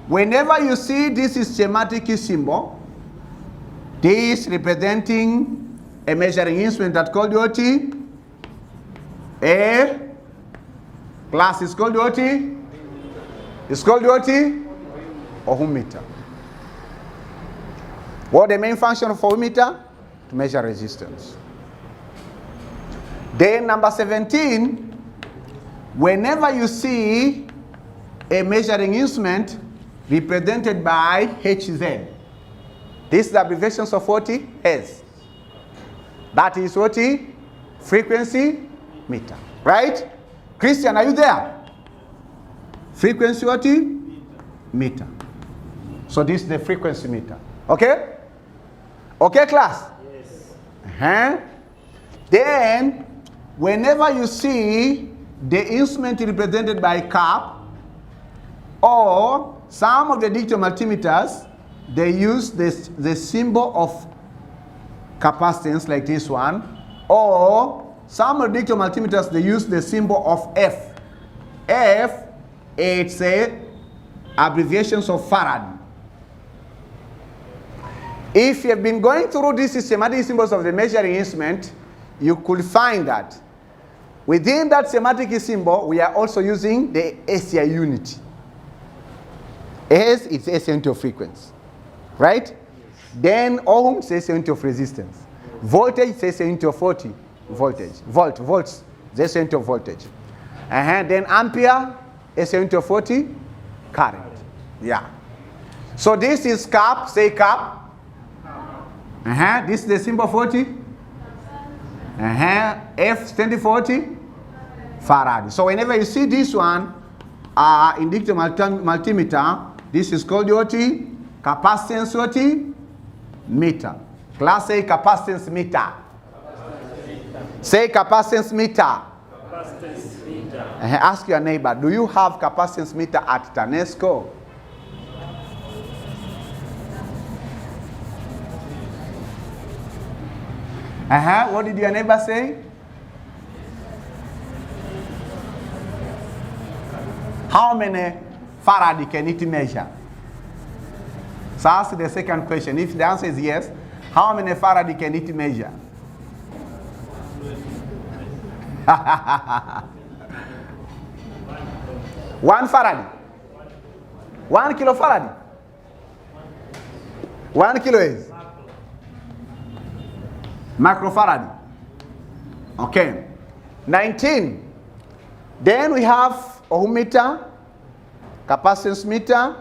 Whenever you see this is schematic symbol, this representing a measuring instrument that's called what? A class is called what? It's called what? Ohmmeter. What the main function of ohmmeter? To measure resistance. Then number 17, whenever you see a measuring instrument represented by HZ, this is the abbreviations of what? S. That is what? Frequency meter. Right? Christian, are you there? Frequency what? Meter. So this is the frequency meter. Okay? Okay, class? Yes. Then, whenever you see the instrument represented by cap, or some of the digital multimeters, they use the symbol of capacitance like this one, or some of the digital multimeters, they use the symbol of F. F, it's a abbreviations of farad. If you have been going through these schematic symbols of the measuring instrument, you could find that within that schematic symbol, we are also using the SI unit. S, it's SI unit of frequency, right? Yes. Then ohm, it's SI unit of resistance. Voltage, it's SI unit of 40 voltage. Volts, it's SI unit of voltage. Then ampere, SI unit of 40 current. Yeah. So this is cap, say cap. This is the symbol 40. F standing 40 farad. So whenever you see this one in digital multimeter, this is called what? Capacitance what? Meter. Class A capacitance meter. Say capacitance meter. Capacitance meter. Ask your neighbor, do you have capacitance meter at TANESCO? What did your neighbor say? How many farad can it measure? So ask the second question. If the answer is yes, how many farad can it measure? 1 farad. 1 kilofarad. 1 kilo is microfarad. Okay. 19. Then we have ohmmeter, capacitance meter,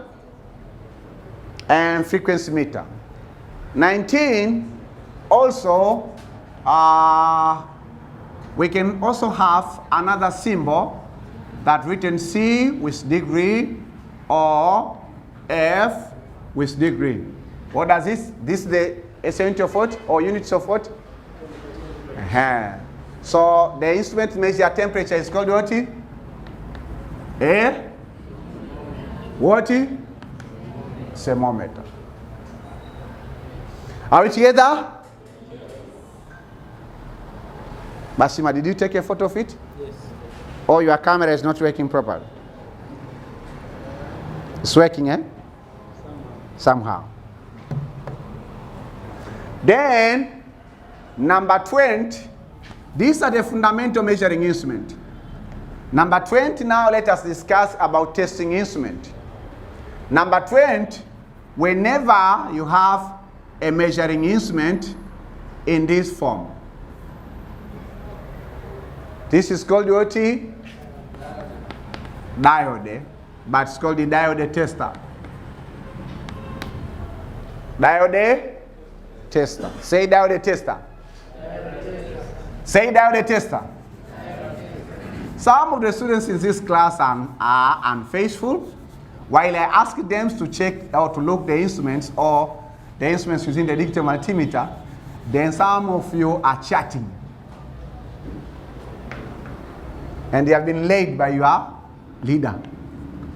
and frequency meter. 19. Also, we can also have another symbol that written C with degree or F with degree. What does this? This is the SI unit of what? Or units of what? So the instrument measure temperature is called what? A what? Thermometer. Are we together? Basima, did you take a photo of it? Yes. Or your camera is not working properly? It's working, eh? Somehow. Then, number 20, these are the fundamental measuring instruments. Number 20, now let us discuss about testing instrument. Number 20, whenever you have a measuring instrument in this form. This is called what? Diode, but it's called the diode tester. Diode tester. Say diode tester. Say diode tester. Some of the students in this class are unfaithful. While I ask them to check or to look the instruments or the instruments using the digital multimeter, then some of you are chatting. And they have been led by your leader.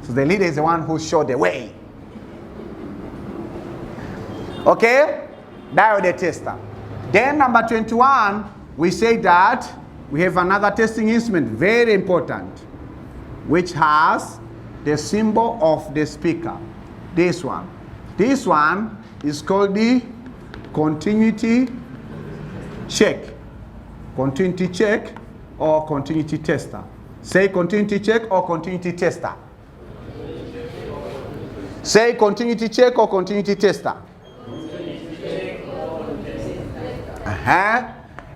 So the leader is the one who showed the way. Okay? Diode tester. Then number 21, we say that we have another testing instrument, very important, which has the symbol of the speaker. This one. This one is called the continuity check. Continuity check or continuity tester. Say continuity check or continuity tester. Say continuity check or continuity tester.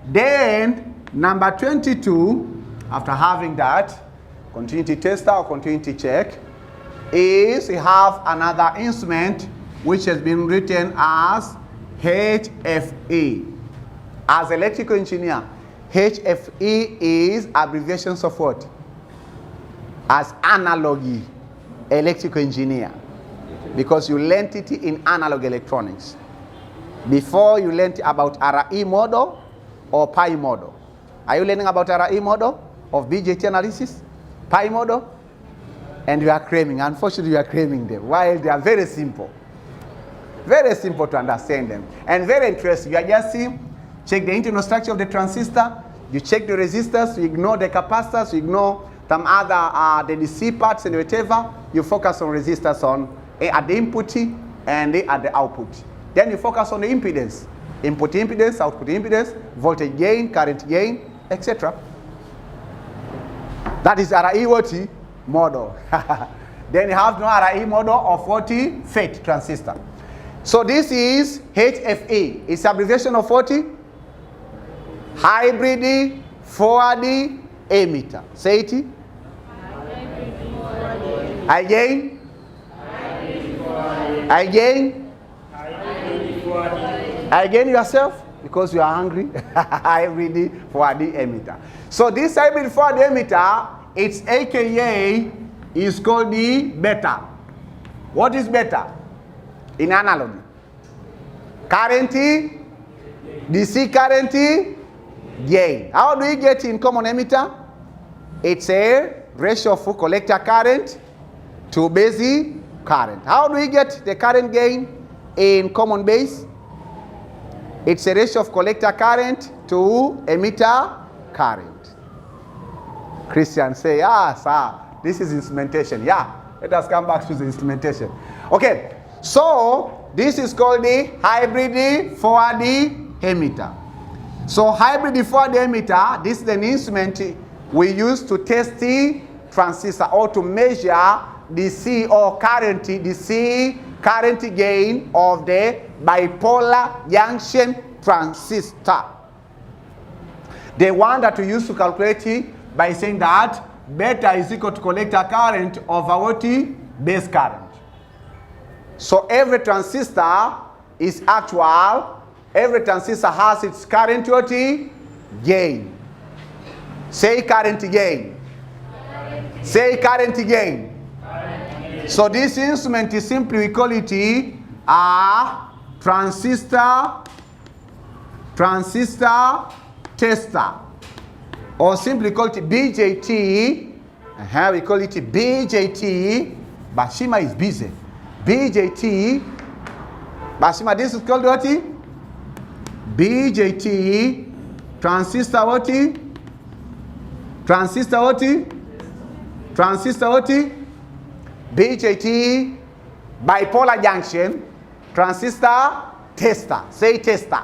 Then number 22, after having that, continuity tester or continuity check, is we have another instrument which has been written as HFE. As electrical engineer, HFE is abbreviations of what? As analogy electrical engineer. Because you learned it in analog electronics. Before you learned about RE model or pi model. Are you learning about RE model of BJT analysis? Pi model? And you are cramming. Unfortunately, you are cramming them. While they are very simple. Very simple to understand them. And very interesting. You are just seeing, check the internal structure of the transistor. You check the resistors. You ignore the capacitors. You ignore some other, the DC parts and whatever. You focus on resistors at the input and at the output. Then you focus on the impedance. Input impedance, output impedance, voltage gain, current gain, etc. That is RE model. Then you have no RE model of FET transistor. So this is HFE. It's abbreviation of hybrid forward emitter. Say it. Again. Again. Again yourself, because you are hungry. Hybrid forward emitter. So this hybrid forward emitter, its AKA is called the beta. What is beta? In analog. Current, DC current, gain. How do we get in common emitter? It's a ratio of collector current to base current. How do we get the current gain in common base? It's a ratio of collector current to emitter current. Christian say, ah, sir, this is instrumentation. Yeah, let us come back to the instrumentation. Okay, so this is called the hybrid forward emitter. So hybrid forward emitter, this is an instrument we use to test the transistor or to measure the C or current, DC current gain of the bipolar junction transistor. The one that we use to calculate it by saying that beta is equal to collector current over what? Base current. So every transistor is actual. Every transistor has its current what? Gain. Say current gain. Say current gain. So this instrument is simply, we call it a transistor tester, or simply call it BJT. We call it BJT. Bashima is busy. BJT. Bashima, this is called what? BJT. Transistor what? Transistor what? Transistor what? BJT, bipolar junction, transistor tester. Say tester.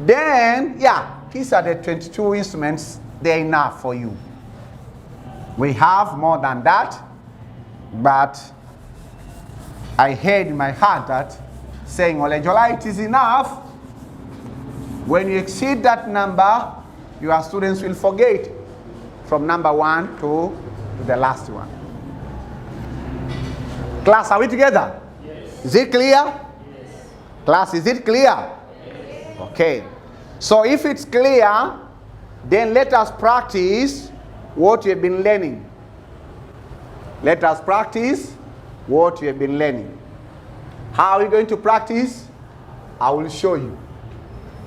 Then, yeah, these are the 22 instruments. They're enough for you. We have more than that, but I heard in my heart that saying, Olenjolai, it is enough. When you exceed that number, your students will forget from number 1 to the last one. Class, are we together? Yes. Is it clear? Yes. Class, is it clear? Yes. Okay. So if it's clear, then let us practice what we have been learning. Let us practice what we have been learning. How are we going to practice? I will show you.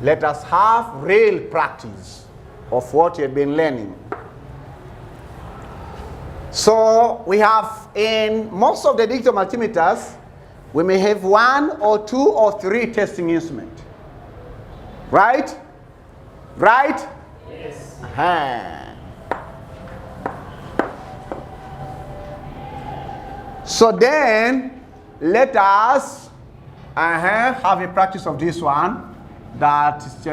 Let us have real practice of what we have been learning. So we have, in most of the digital multimeters, we may have 1 or 2 or 3 testing instruments. Right? Right? Yes. So then, let us have a practice of this one, that is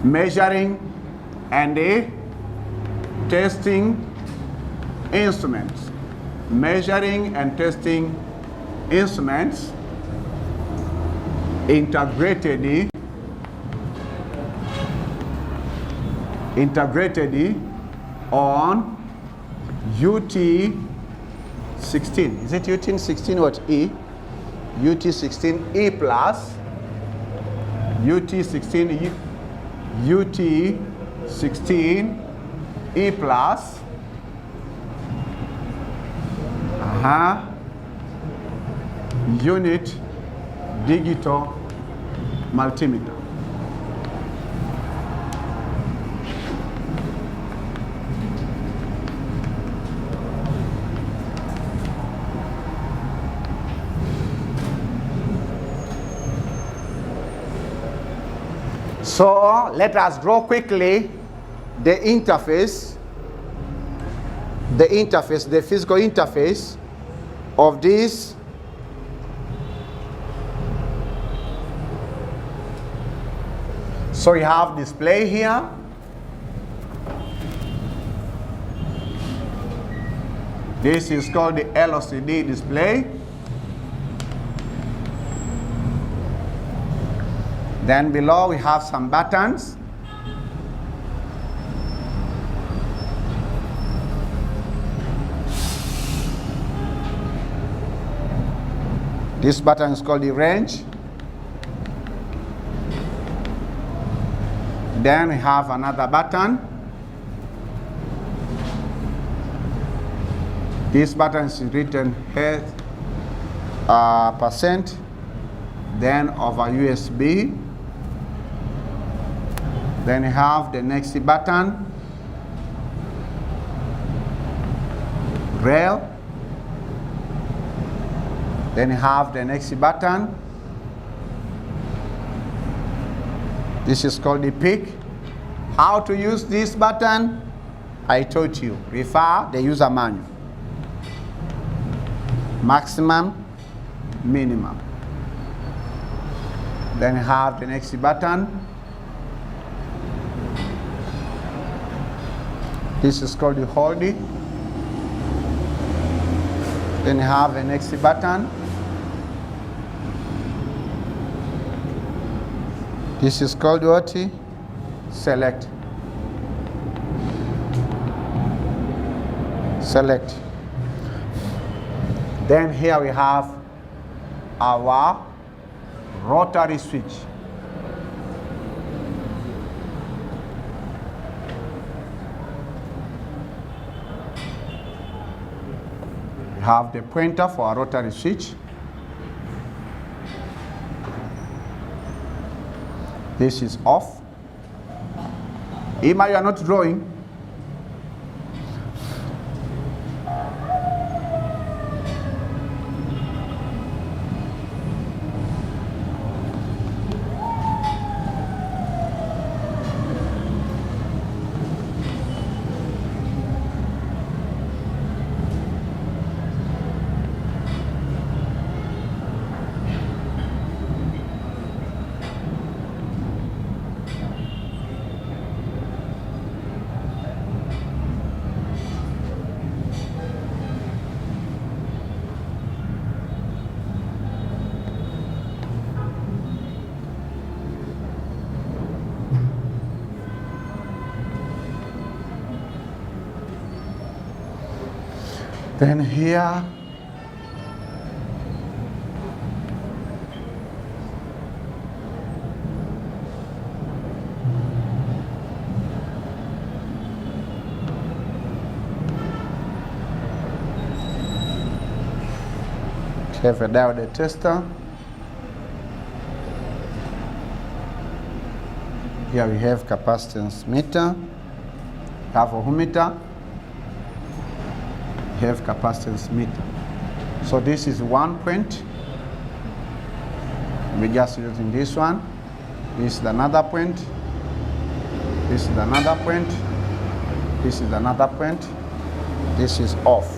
measuring and the testing instruments. Measuring and testing instruments integrated on UT16. Is it UT16 what E? UT16E plus UT16E plus unit digital multimeter. So let us draw quickly the interface, the physical interface of this So we have display here. This is called the LCD display. Then below we have some buttons. This button is called the range. Then we have another button. This button is written here percent, then over USB. Then we have the next button, rail. Then we have the next button. This is called the peak. How to use this button? I taught you. Refer the user manual. Maximum, minimum. Then we have the next button. This is called the hold. Then you have the next button. This is called what? Select. Select. Then here we have our rotary switch. We have the pointer for our rotary switch. This is off. Ima, you are not drawing. Then here, have a diode tester. Here we have capacitance meter. have ohmmeter, have capacitance meter. So this is 1 point. We're just using this one. This is another point. This is another point. This is another point. This is off.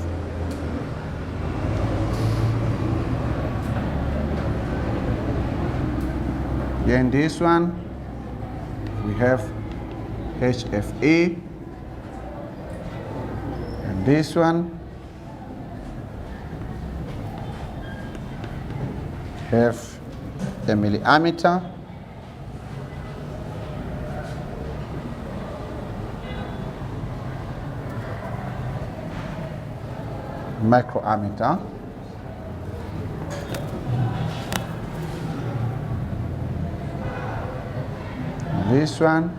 Then this one, we have HFE. And this one, have the milliammeter. Microammeter. This one,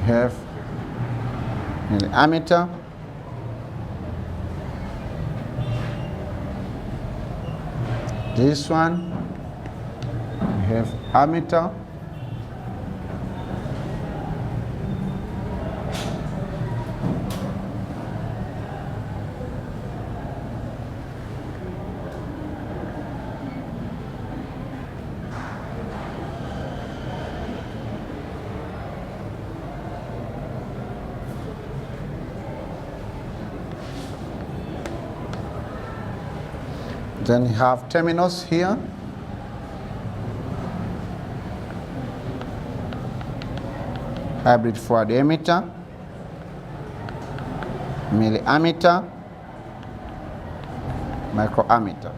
have milliammeter. This one, we have ammeter. Then you have terminals here. Hybrid forward emitter, milliammeter, microammeter.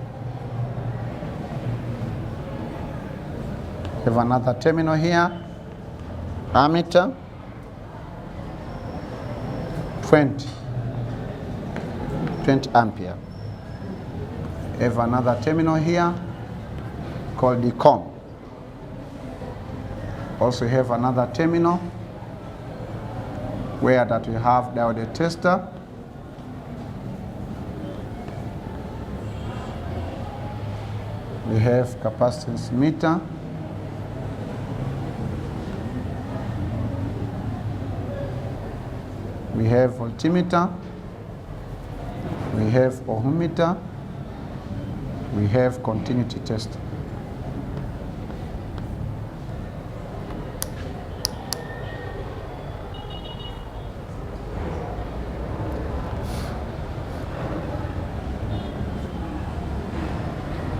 Have another terminal here, ammeter, 20 ampere. Have another terminal here called the COM. Also have another terminal where that we have diode tester. We have capacitance meter. We have voltmeter. We have ohmmeter. We have continuity tester.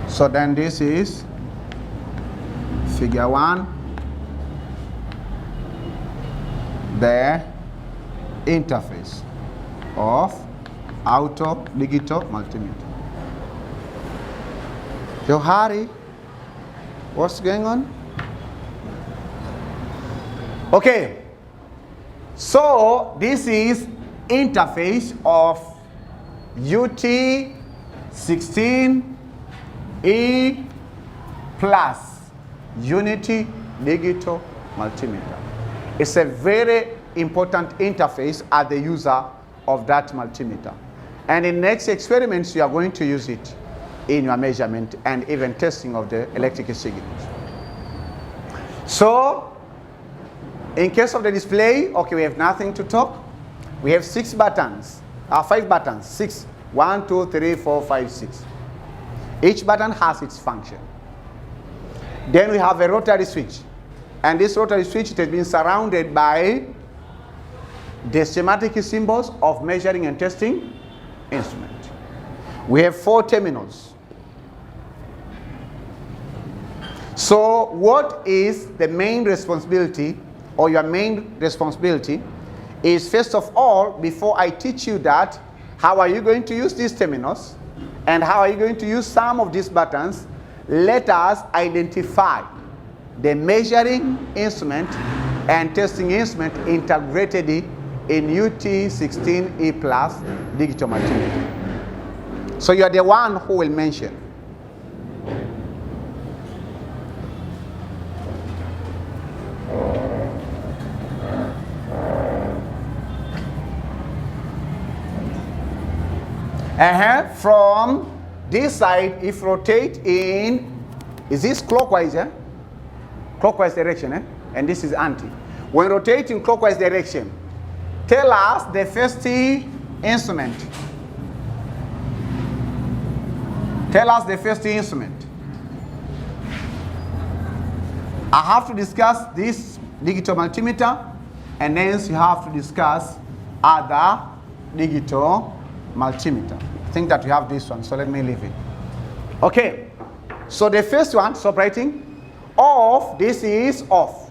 So then this is figure 1, the interface of auto digital multimeter. Johari, what's going on? Okay, so this is interface of UT16E plus unity digital multimeter. It's a very important interface as the user of that multimeter. And in next experiments, you are going to use it in your measurement and even testing of the electrical signals. So, in case of the display, okay, we have nothing to talk. We have 6 buttons, 5 buttons, 6, 1, 2, 3, 4, 5, 6. Each button has its function. Then we have a rotary switch. And this rotary switch, it has been surrounded by the schematic symbols of measuring and testing instrument. We have 4 terminals. So what is the main responsibility, or your main responsibility, is first of all, before I teach you that, how are you going to use these terminals and how are you going to use some of these buttons, let us identify the measuring instrument and testing instrument integrated in UT16E plus digital multimeter. So you are the one who will mention. From this side, if rotate in, is this clockwise? Clockwise direction, eh? And this is anti. When rotating clockwise direction, tell us the first instrument. Tell us the first instrument. I have to discuss this digital multimeter, and then you have to discuss other digital multimeter. I think that we have this one, so let me leave it. Okay, so the first one is operating off. This is off.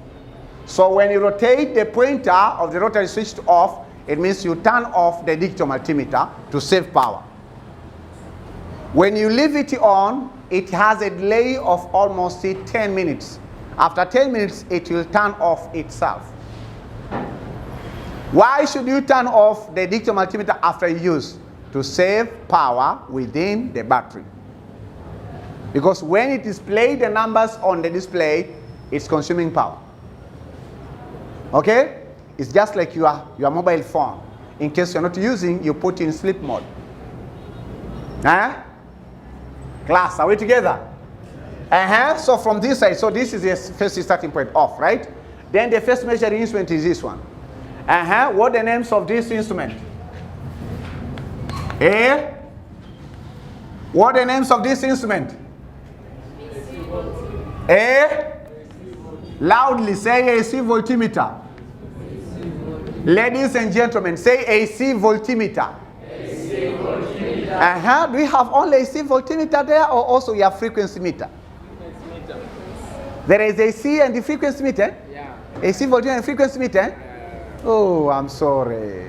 So when you rotate the pointer of the rotary switch to off, it means you turn off the digital multimeter to save power. When you leave it on, it has a delay of almost 10 minutes. After 10 minutes, it will turn off itself. Why should you turn off the digital multimeter after use? To save power within the battery. Because when it displays the numbers on the display, it's consuming power. Okay? It's just like your mobile phone. In case you're not using, you put in sleep mode. Huh? Class, are we together? So from this side, so this is the first starting point, off, right? Then the first measuring instrument is this one. What are the names of this instrument? What are the names of this instrument? Loudly say AC voltimeter. Ladies and gentlemen, say AC voltimeter. AC voltimeter. Do we have only AC voltimeter there, or also you have frequency meter? There is AC and the frequency meter? Yeah. AC voltimeter and frequency meter? Yeah. Oh, I'm sorry.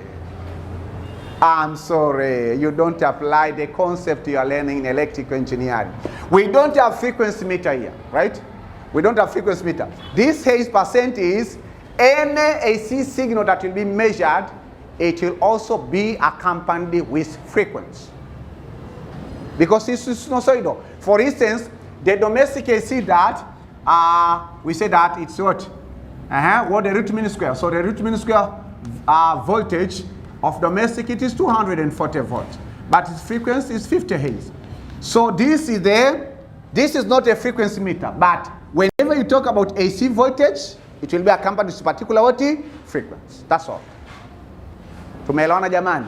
I'm sorry. You don't apply the concept you are learning in electrical engineering. We don't have frequency meter here, right? We don't have frequency meter. This Hz percent is any AC signal that will be measured, it will also be accompanied with frequency. Because it's sinusoidal. For instance, the domestic AC that we say that it's what? What the root mean square. So the root mean square voltage of domestic, it is 240 volts. But its frequency is 50 Hz. So this is not a frequency meter. But whenever you talk about AC voltage, it will be accompanied with particular what? Frequency. That's all. Tumeelewana jamani?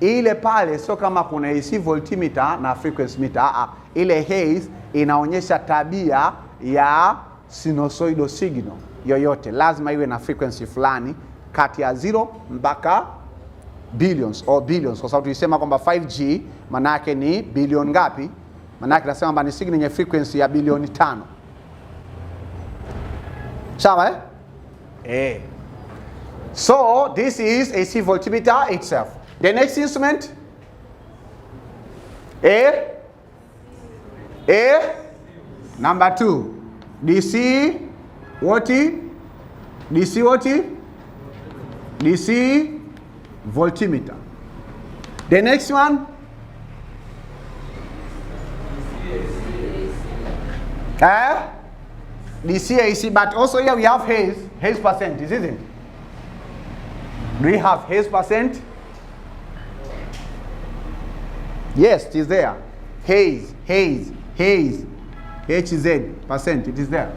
Ile pale sio kama kuna AC voltimeter na frequency meter. Ile Hz inaonyesha tabia ya sinusoidal signal yoyote. Lazima iwe na frequency fulani kati ya 0 mpaka billions or billions. Kwa sababu tulisema kwamba 5G manake ni bilioni ngapi? Manake tunasema kwamba ni signal yenye frequency ya bilioni 5. Sawa So this is AC voltimeter itself. The next instrument, number 2, DC what? DC what? DC voltimeter. The next one, DC AC, but also here we have Hz percent, isn't it? Do we have Hz percent? Yes, it is there. Hz, Hz percent, it is there.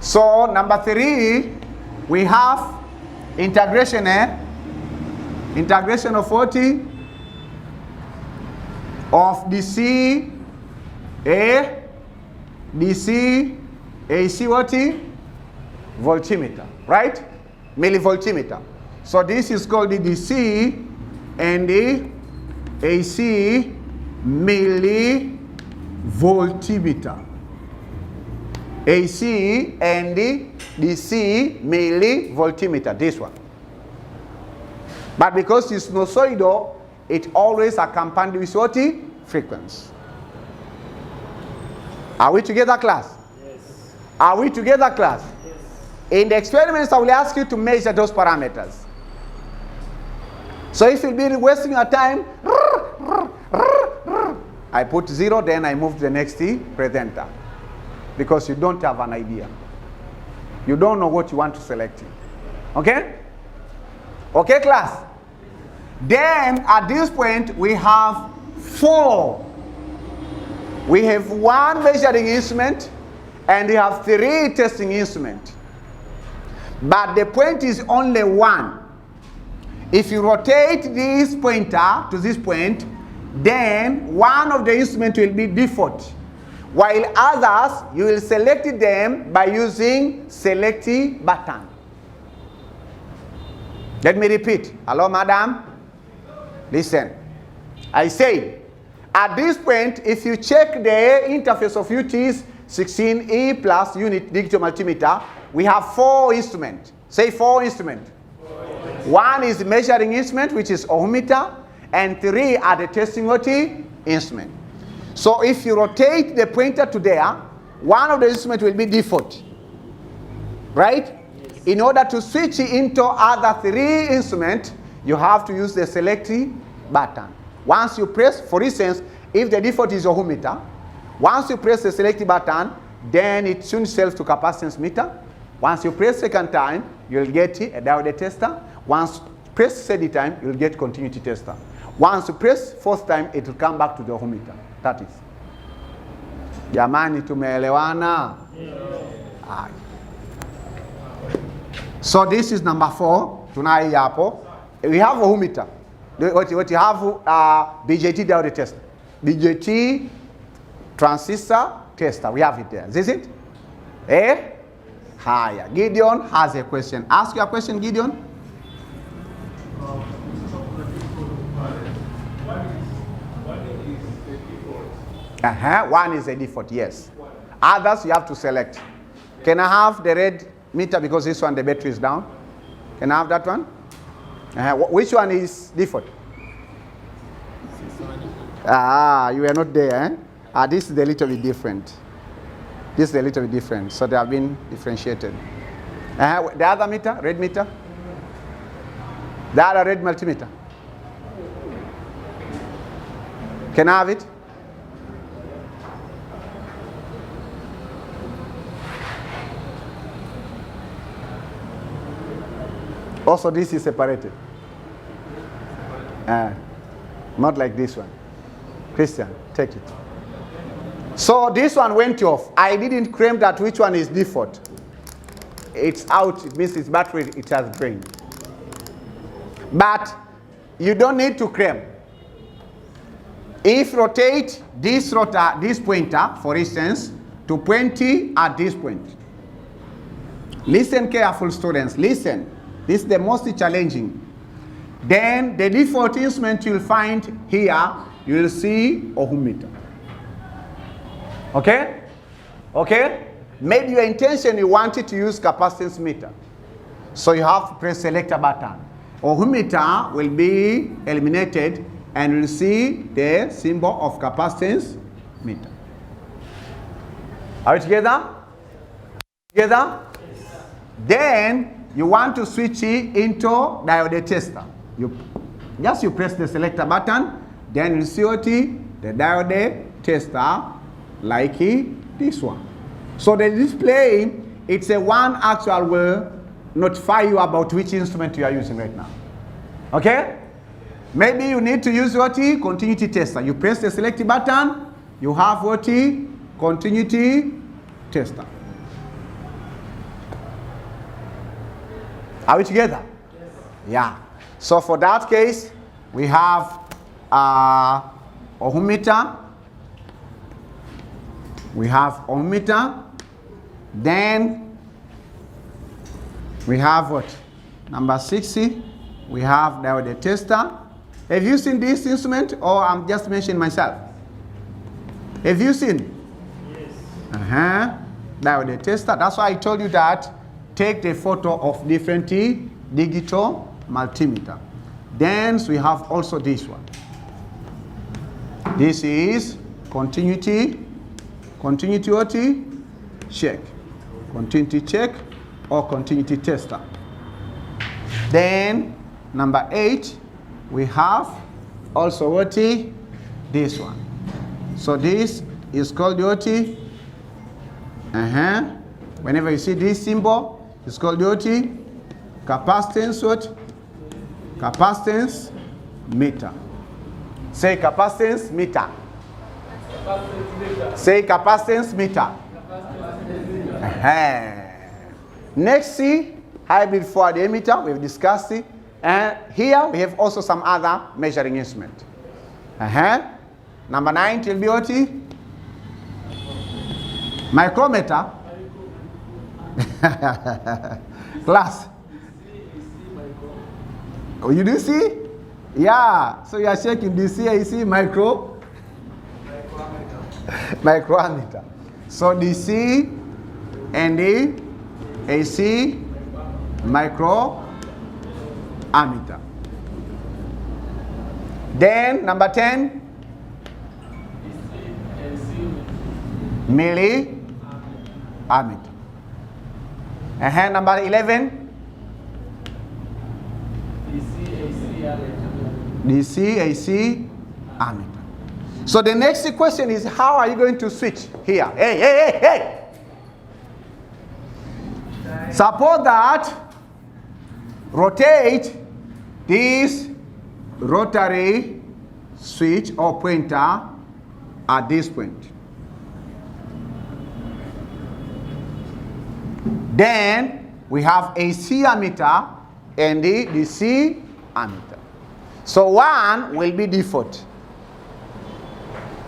So number 3, we have integration, integration of what? Of DC, DC, AC what? Voltimeter, right? Millivoltimeter. So this is called the DC and the AC millivoltimeter. AC and the DC millivoltimeter, this one. But because it's sinusoidal, it always accompanied with what? Frequency. Are we together, class? Yes. Are we together, class? Yes. In the experiments, I will ask you to measure those parameters. So if you'll be wasting your time, I put 0, then I move to the next presenter. Because you don't have an idea. You don't know what you want to select. Okay? Okay, class? Then, at this point, we have 4. We have 1 measuring instrument, and you have 3 testing instruments. But the point is only 1. If you rotate this pointer to this point, then one of the instruments will be default, while others you will select them by using select button. Let me repeat. Hello, madam? Listen. I say, at this point, if you check the interface of UT's 16E plus unit digital multimeter, we have 4 instruments. Say 4 instruments. 1 is the measuring instrument, which is ohmmeter, and 3 are the testing instrument. So if you rotate the pointer to there, one of the instruments will be default. Right? Yes. In order to switch into other 3 instruments, you have to use the select button. Once you press, for instance, if the default is ohmmeter, once you press the select button, then it tunes itself to capacitance meter. Once you press second time, you'll get a diode tester. Once you press third time, you'll get continuity tester. Once you press fourth time, it will come back to the ohmmeter. That is. Jamani, tumeelewana? Yeah. So this is number 4. Tunai hapo. We have ohmmeter. What you have BJT diode tester. BJT transistor tester. We have it there. Is it? Eh? Higher. Gideon has a question. Ask your question, Gideon. One is a default, yes. Others you have to select. Can I have the red meter because this one the battery is down? Can I have that one? Which one is default? You are not there, eh? This is a little bit different. This is a little bit different, so they have been differentiated. The other meter, red meter? The other red multimeter? Can I have it? Also, this is separated. Not like this one. Christian, take it. So this one went off. I didn't claim that which one is default. It's out. It means its battery, it has drained. But you don't need to claim. If rotate this rotor, this pointer, for instance, to 20 at this point. Listen careful, students. Listen. This is the most challenging. Then the default instrument you'll find here, you will see ohmmeter. Okay? Okay? Maybe your intention you wanted to use capacitance meter. So you have to press select a button. Ohmmeter will be eliminated and you'll see the symbol of capacitance meter. Are we together? Together? Yes. Then you want to switch it into diode tester. You press the selector button, then you see what the diode tester like this one. So the display, it's a one actual will notify you about which instrument you are using right now. Okay? Maybe you need to use what continuity tester. You press the select button, you have what continuity tester. Are we together? Yes. Yeah. So for that case, we have ohmmeter. We have ohmmeter. Then we have what? Number 60. We have diode tester. Have you seen this instrument, or I'm just mentioning myself? Have you seen? Yes. Diode tester. That's why I told you that. Take the photo of different digital multimeter. Then we have also this one. This is continuity what? Check. Continuity check or continuity tester. Then number 8, we have also what? This one. So this is called what? Whenever you see this symbol, it's called what? Capacitance what? Capacitance meter. Say capacitance meter. Say capacitance meter. Next C, hybrid forward emitter, we've discussed it. And here we have also some other measuring instrument. Number 9 will be what? Micrometer. Class. Oh, you do see? Yeah. So you are checking DC, AC, micrometer. So DC and the AC micrometer. Then number 10, milliammeter. Number 11, DC, AC, ammeter. So the next question is, how are you going to switch here? Hey. Suppose that rotate this rotary switch or pointer at this point. Then we have AC ammeter and the DC ammeter. So one will be default.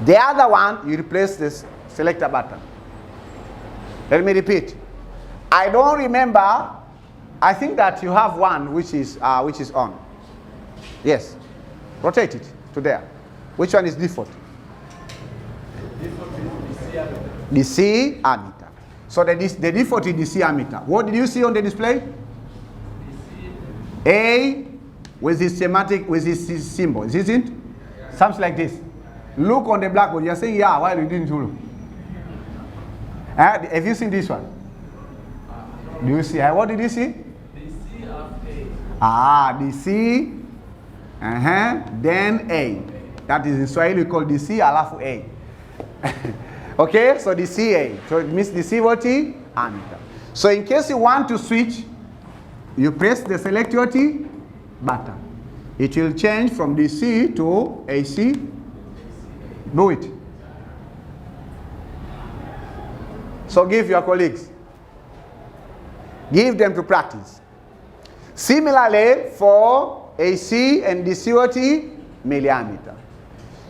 The other one, you replace this selector button. Let me repeat. I don't remember. I think that you have one which is on. Yes. Rotate it to there. Which one is default? DC ammeter. So the default is DC ammeter. What did you see on the display? A with this schematic, with this symbol, isn't it? Yeah. Something like this. Look on the blackboard. You're saying, yeah, why you didn't look? Have you seen this one? Do you see? What did you see? DC of A. DC. Then A. That is in Swahili we call DC alafu A. Okay, so DC A. So it means DC what? Ammeter. So in case you want to switch, you press the select what? Button. It will change from DC to AC. Do it. So give your colleagues. Give them to practice. Similarly for AC and DC what? Milliammeter.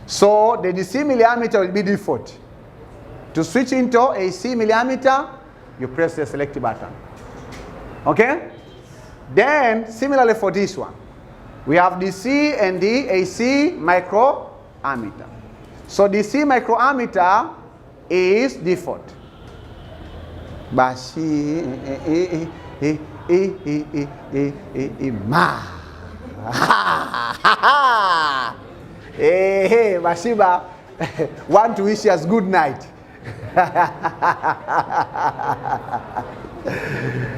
So the DC milliammeter will be default. To switch into AC milliammeter, you press the select button. Okay? Then, similarly for this one, we have DC and the AC microammeter. So DC microammeter is default. Bashi Bashiba want to wish us good night.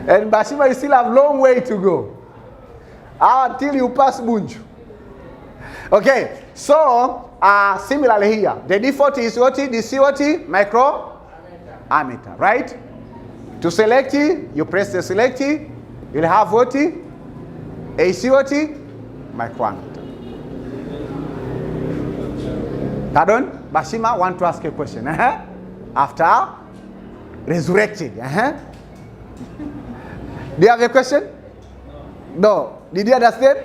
And Bashiba, you still have a long way to go until you pass Bunju. Okay, so similarly here, the default is what? DC what? Microammeter, right? To select it, you press the select it, you'll have what? AC what? Microammeter. Pardon? Bashima want to ask a question. After resurrected. Do you have a question? No. Did you understand?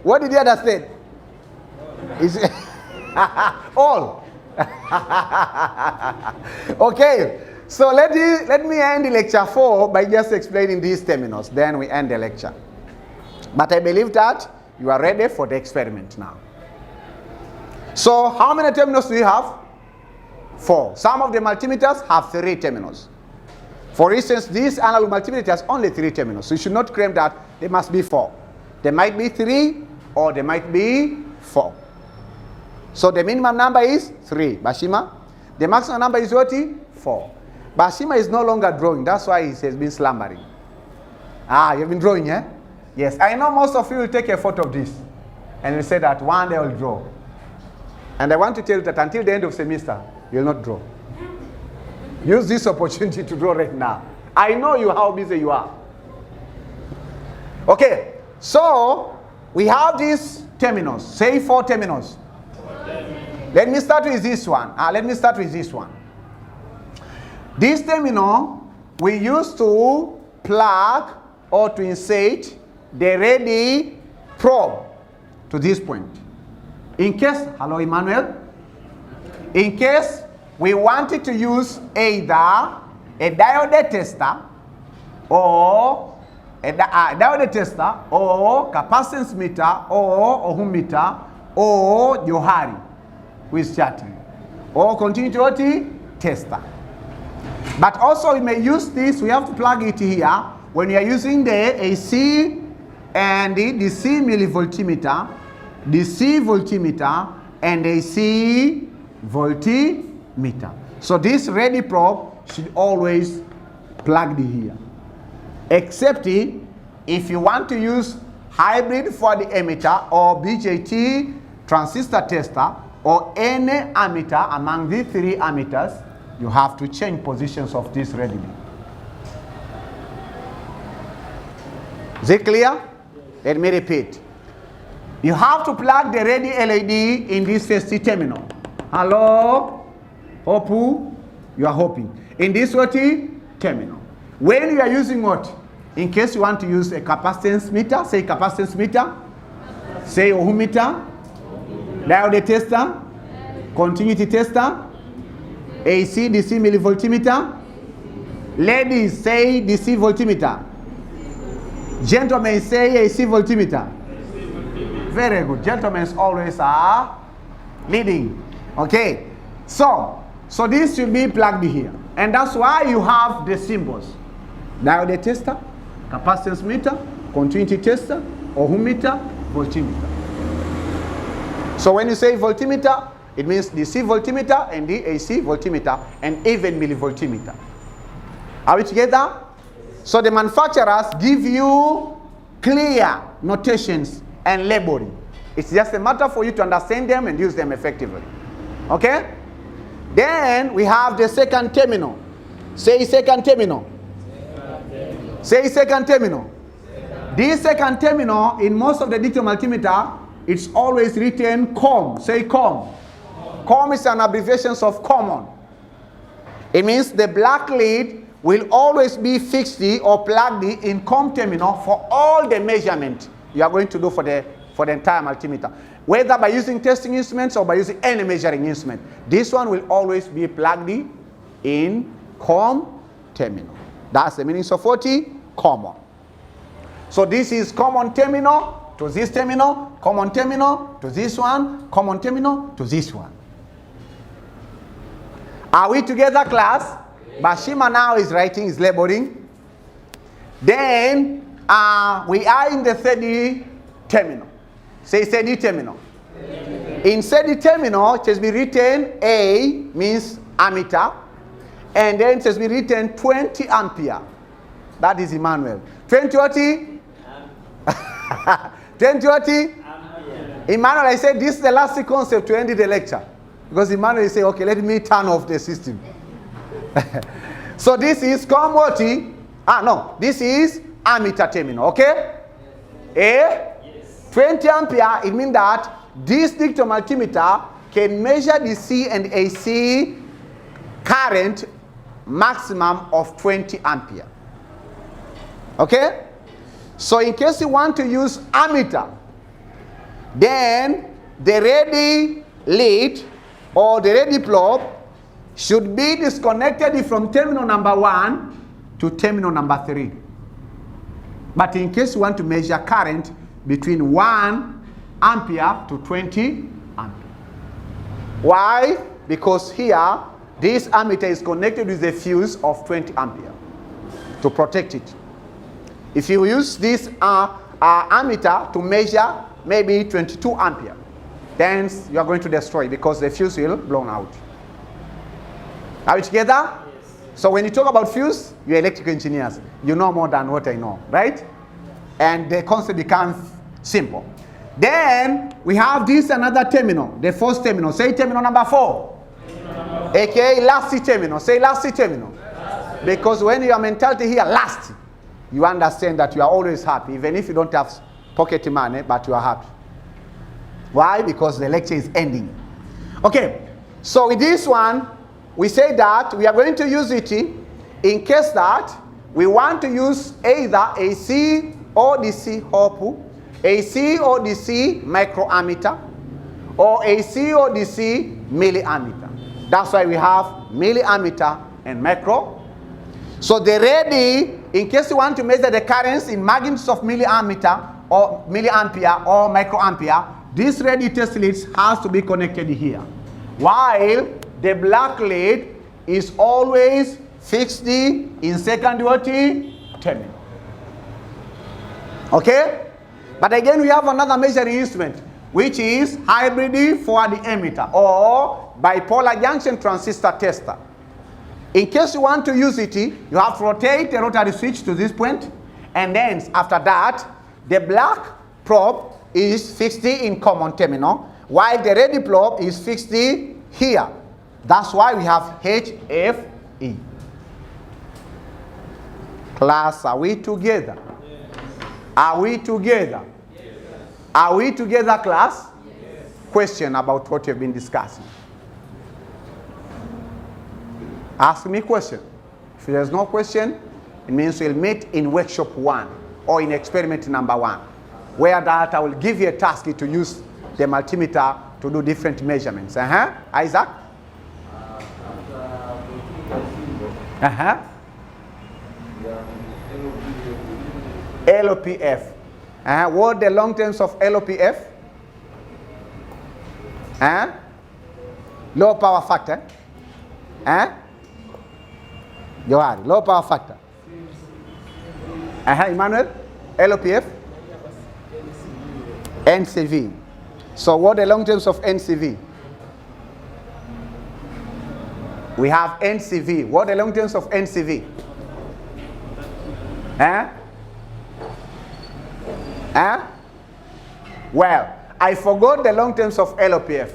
What did you understand? Is all. Okay. So let me end the lecture 4 by just explaining these terminals. Then we end the lecture. But I believe that you are ready for the experiment now. So how many terminals do you have? 4. Some of the multimeters have 3 terminals. For instance, this analog multimeter has only 3 terminals. So you should not claim that there must be 4. There might be 3 or there might be 4. So the minimum number is 3. Bashima. The maximum number is what? 4. Bashima is no longer drawing. That's why he has been slumbering. You've been drawing, eh? Yes. I know most of you will take a photo of this. And will say that one day I will draw. And I want to tell you that until the end of semester, you will not draw. Use this opportunity to draw right now. I know you how busy you are. Okay, so we have these terminals. Say 4 terminals. Let me start with this one. This terminal we used to plug or to insert the ready probe to this point. In case, hello Emmanuel, in case we wanted to use either a diode tester or a diode tester or capacitance meter or ohm meter or Johari, who is chatting, or continuity tester. But also we may use this, we have to plug it here when we are using the AC and the DC millivoltmeter, DC voltmeter and AC voltmeter. So this ready probe should always plugged here. Except if you want to use hybrid for the emitter or BJT transistor tester or any ammeter among the three ammeters, you have to change positions of this readily. Is it clear? Let me repeat. You have to plug the ready LED in this first terminal. Hello? Hopu? You are hoping. In this what? Terminal. When you are using what? In case you want to use a capacitance meter, say capacitance meter, say ohm meter, diode tester, continuity tester, AC, DC millivoltmeter. Ladies say DC voltmeter. Gentlemen say AC voltmeter. Very good. Gentlemen always are leading. Okay. So this should be plugged here. And that's why you have the symbols. Diode tester, capacitance meter, continuity tester, ohm meter, voltmeter. So when you say voltmeter, it means DC voltmeter and the AC voltmeter and even millivoltmeter. Are we together? So the manufacturers give you clear notations and labeling. It's just a matter for you to understand them and use them effectively. Okay? Then we have the second terminal. Say second terminal. Say second terminal. This second terminal in most of the digital multimeter, it's always written COM. Say COM. COM is an abbreviation of common. It means the black lead will always be fixed or plugged in COM terminal for all the measurement you are going to do for the entire multimeter. Whether by using testing instruments or by using any measuring instrument. This one will always be plugged in COM terminal. That's the meaning of 40, common. So this is common terminal to this terminal, common terminal to this one, common terminal to this one. Are we together, class? Bashima now is writing, is labeling. Then we are in the third terminal. Say third terminal. In third terminal, it has been written A means ammeter, and then it has been written 20 ampere. That is Emmanuel. 20 what? 20 what? Emmanuel, I said this is the last concept to end the lecture. Because Emmanuel is saying, okay, let me turn off the system. So this is commodity. No, this is ammeter terminal, okay? A 20 ampere, it means that this digital multimeter can measure the C and AC current maximum of 20 ampere. Okay? So in case you want to use ammeter, then the ready lead or the ready probe should be disconnected from terminal number 1 to terminal number 3. But in case you want to measure current between 1 ampere to 20 ampere. Why? Because here, this ammeter is connected with a fuse of 20 ampere to protect it. If you use this ammeter to measure maybe 22 ampere, then you are going to destroy because the fuse will blown out. Are we together? Yes. So when you talk about fuse, you're electrical engineers. You know more than what I know, right? And the concept becomes simple. Then we have this another terminal, the first terminal. Say terminal number 4. AKA last terminal. Say last terminal. Because when your mentality here last, you understand that you are always happy, even if you don't have pocket money, but you are happy. Why? Because the lecture is ending. Okay, so with this one, we say that we are going to use it in case that we want to use either AC or DC hope, AC or DC microammeter, or AC or DC milliammeter. That's why we have milliammeter and micro. So the ready, in case you want to measure the currents in magnitudes of milliammeter or milliampere or microampere, this ready test lead has to be connected here. While the black lead is always fixed in secondary terminal. Okay? But again, we have another measuring instrument, which is hybrid forward emitter or bipolar junction transistor tester. In case you want to use it, you have to rotate the rotary switch to this point, and then after that, the black probe is fixed in common terminal, while the red probe is fixed here. That's why we have HFE. Class, are we together? Yes. Are we together? Yes. Are we together, class? Yes. Question about what you've been discussing. Ask me a question. If there's no question, it means we'll meet in workshop 1 or in experiment number 1, where that I will give you a task to use the multimeter to do different measurements. Isaac? LOPF. What the long terms of LOPF? Low power factor. Johari, low power factor. Emmanuel? LOPF? NCV. So what are the long terms of NCV? We have NCV. What are the long terms of NCV? Well, I forgot the long terms of LOPF,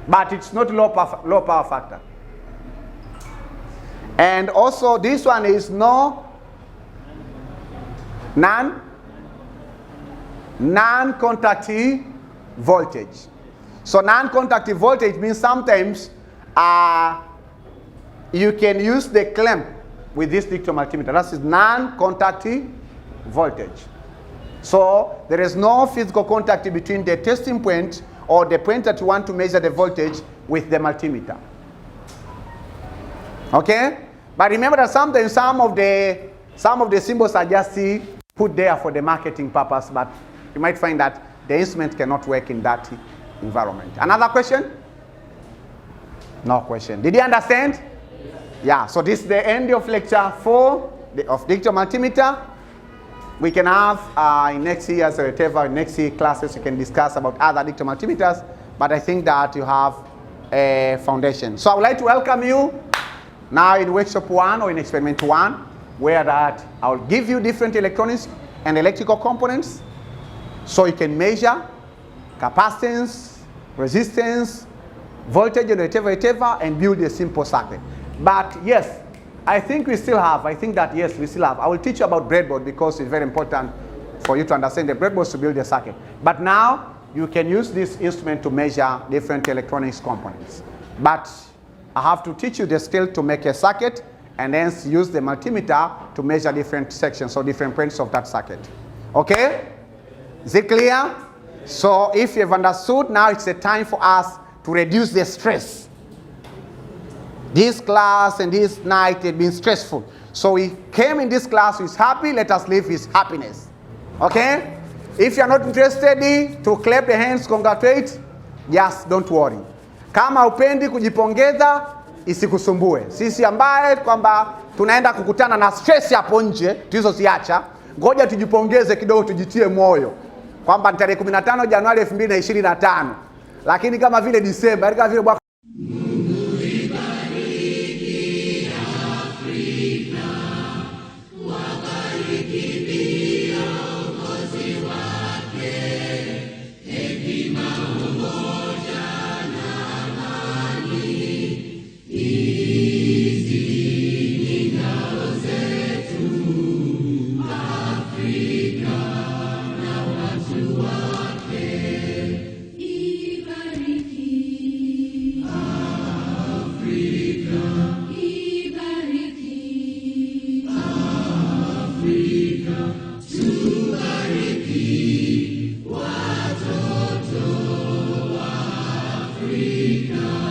but it's not low power factor. And also this one is non-contact voltage. So non-contact voltage means sometimes you can use the clamp with this digital multimeter. That is non-contact voltage. So there is no physical contact between the testing point or the point that you want to measure the voltage with the multimeter. Okay? But remember that sometimes some of the symbols are just put there for the marketing purpose, but you might find that the instrument cannot work in that environment. Another question? No question. Did you understand? Yeah, so this is the end of lecture 4 of digital multimeter. We can have in next year's or whatever, next year classes, you can discuss about other digital multimeters, but I think that you have a foundation. So I would like to welcome you now in workshop 1 or in experiment 1, where that I will give you different electronics and electrical components so you can measure capacitance, resistance, voltage, and whatever, and build a simple circuit. But yes, I think we still have, I will teach you about breadboard because it's very important for you to understand the breadboard to build a circuit. But now you can use this instrument to measure different electronics components. But I have to teach you the skill to make a circuit and then use the multimeter to measure different sections or different points of that circuit. Okay? Is it clear? So if you've understood, now it's a time for us to reduce the stress. This class and this night had been stressful. So we came in this class with happy, let us live with happiness. Okay? If you're not interested to clap the hands, congratulate, just don't worry. Kama upendi kujipongeza, isikusumbue. Sisi ambaye kwamba tunaenda kukutana na stress hapo nje, tulizoziacha, ngoja tujipongeze kidogo, tujitie moyo. Kwamba ni tarehe 15 Januari 2025. Lakini kama vile Disemba, kama vile mwaka Africa.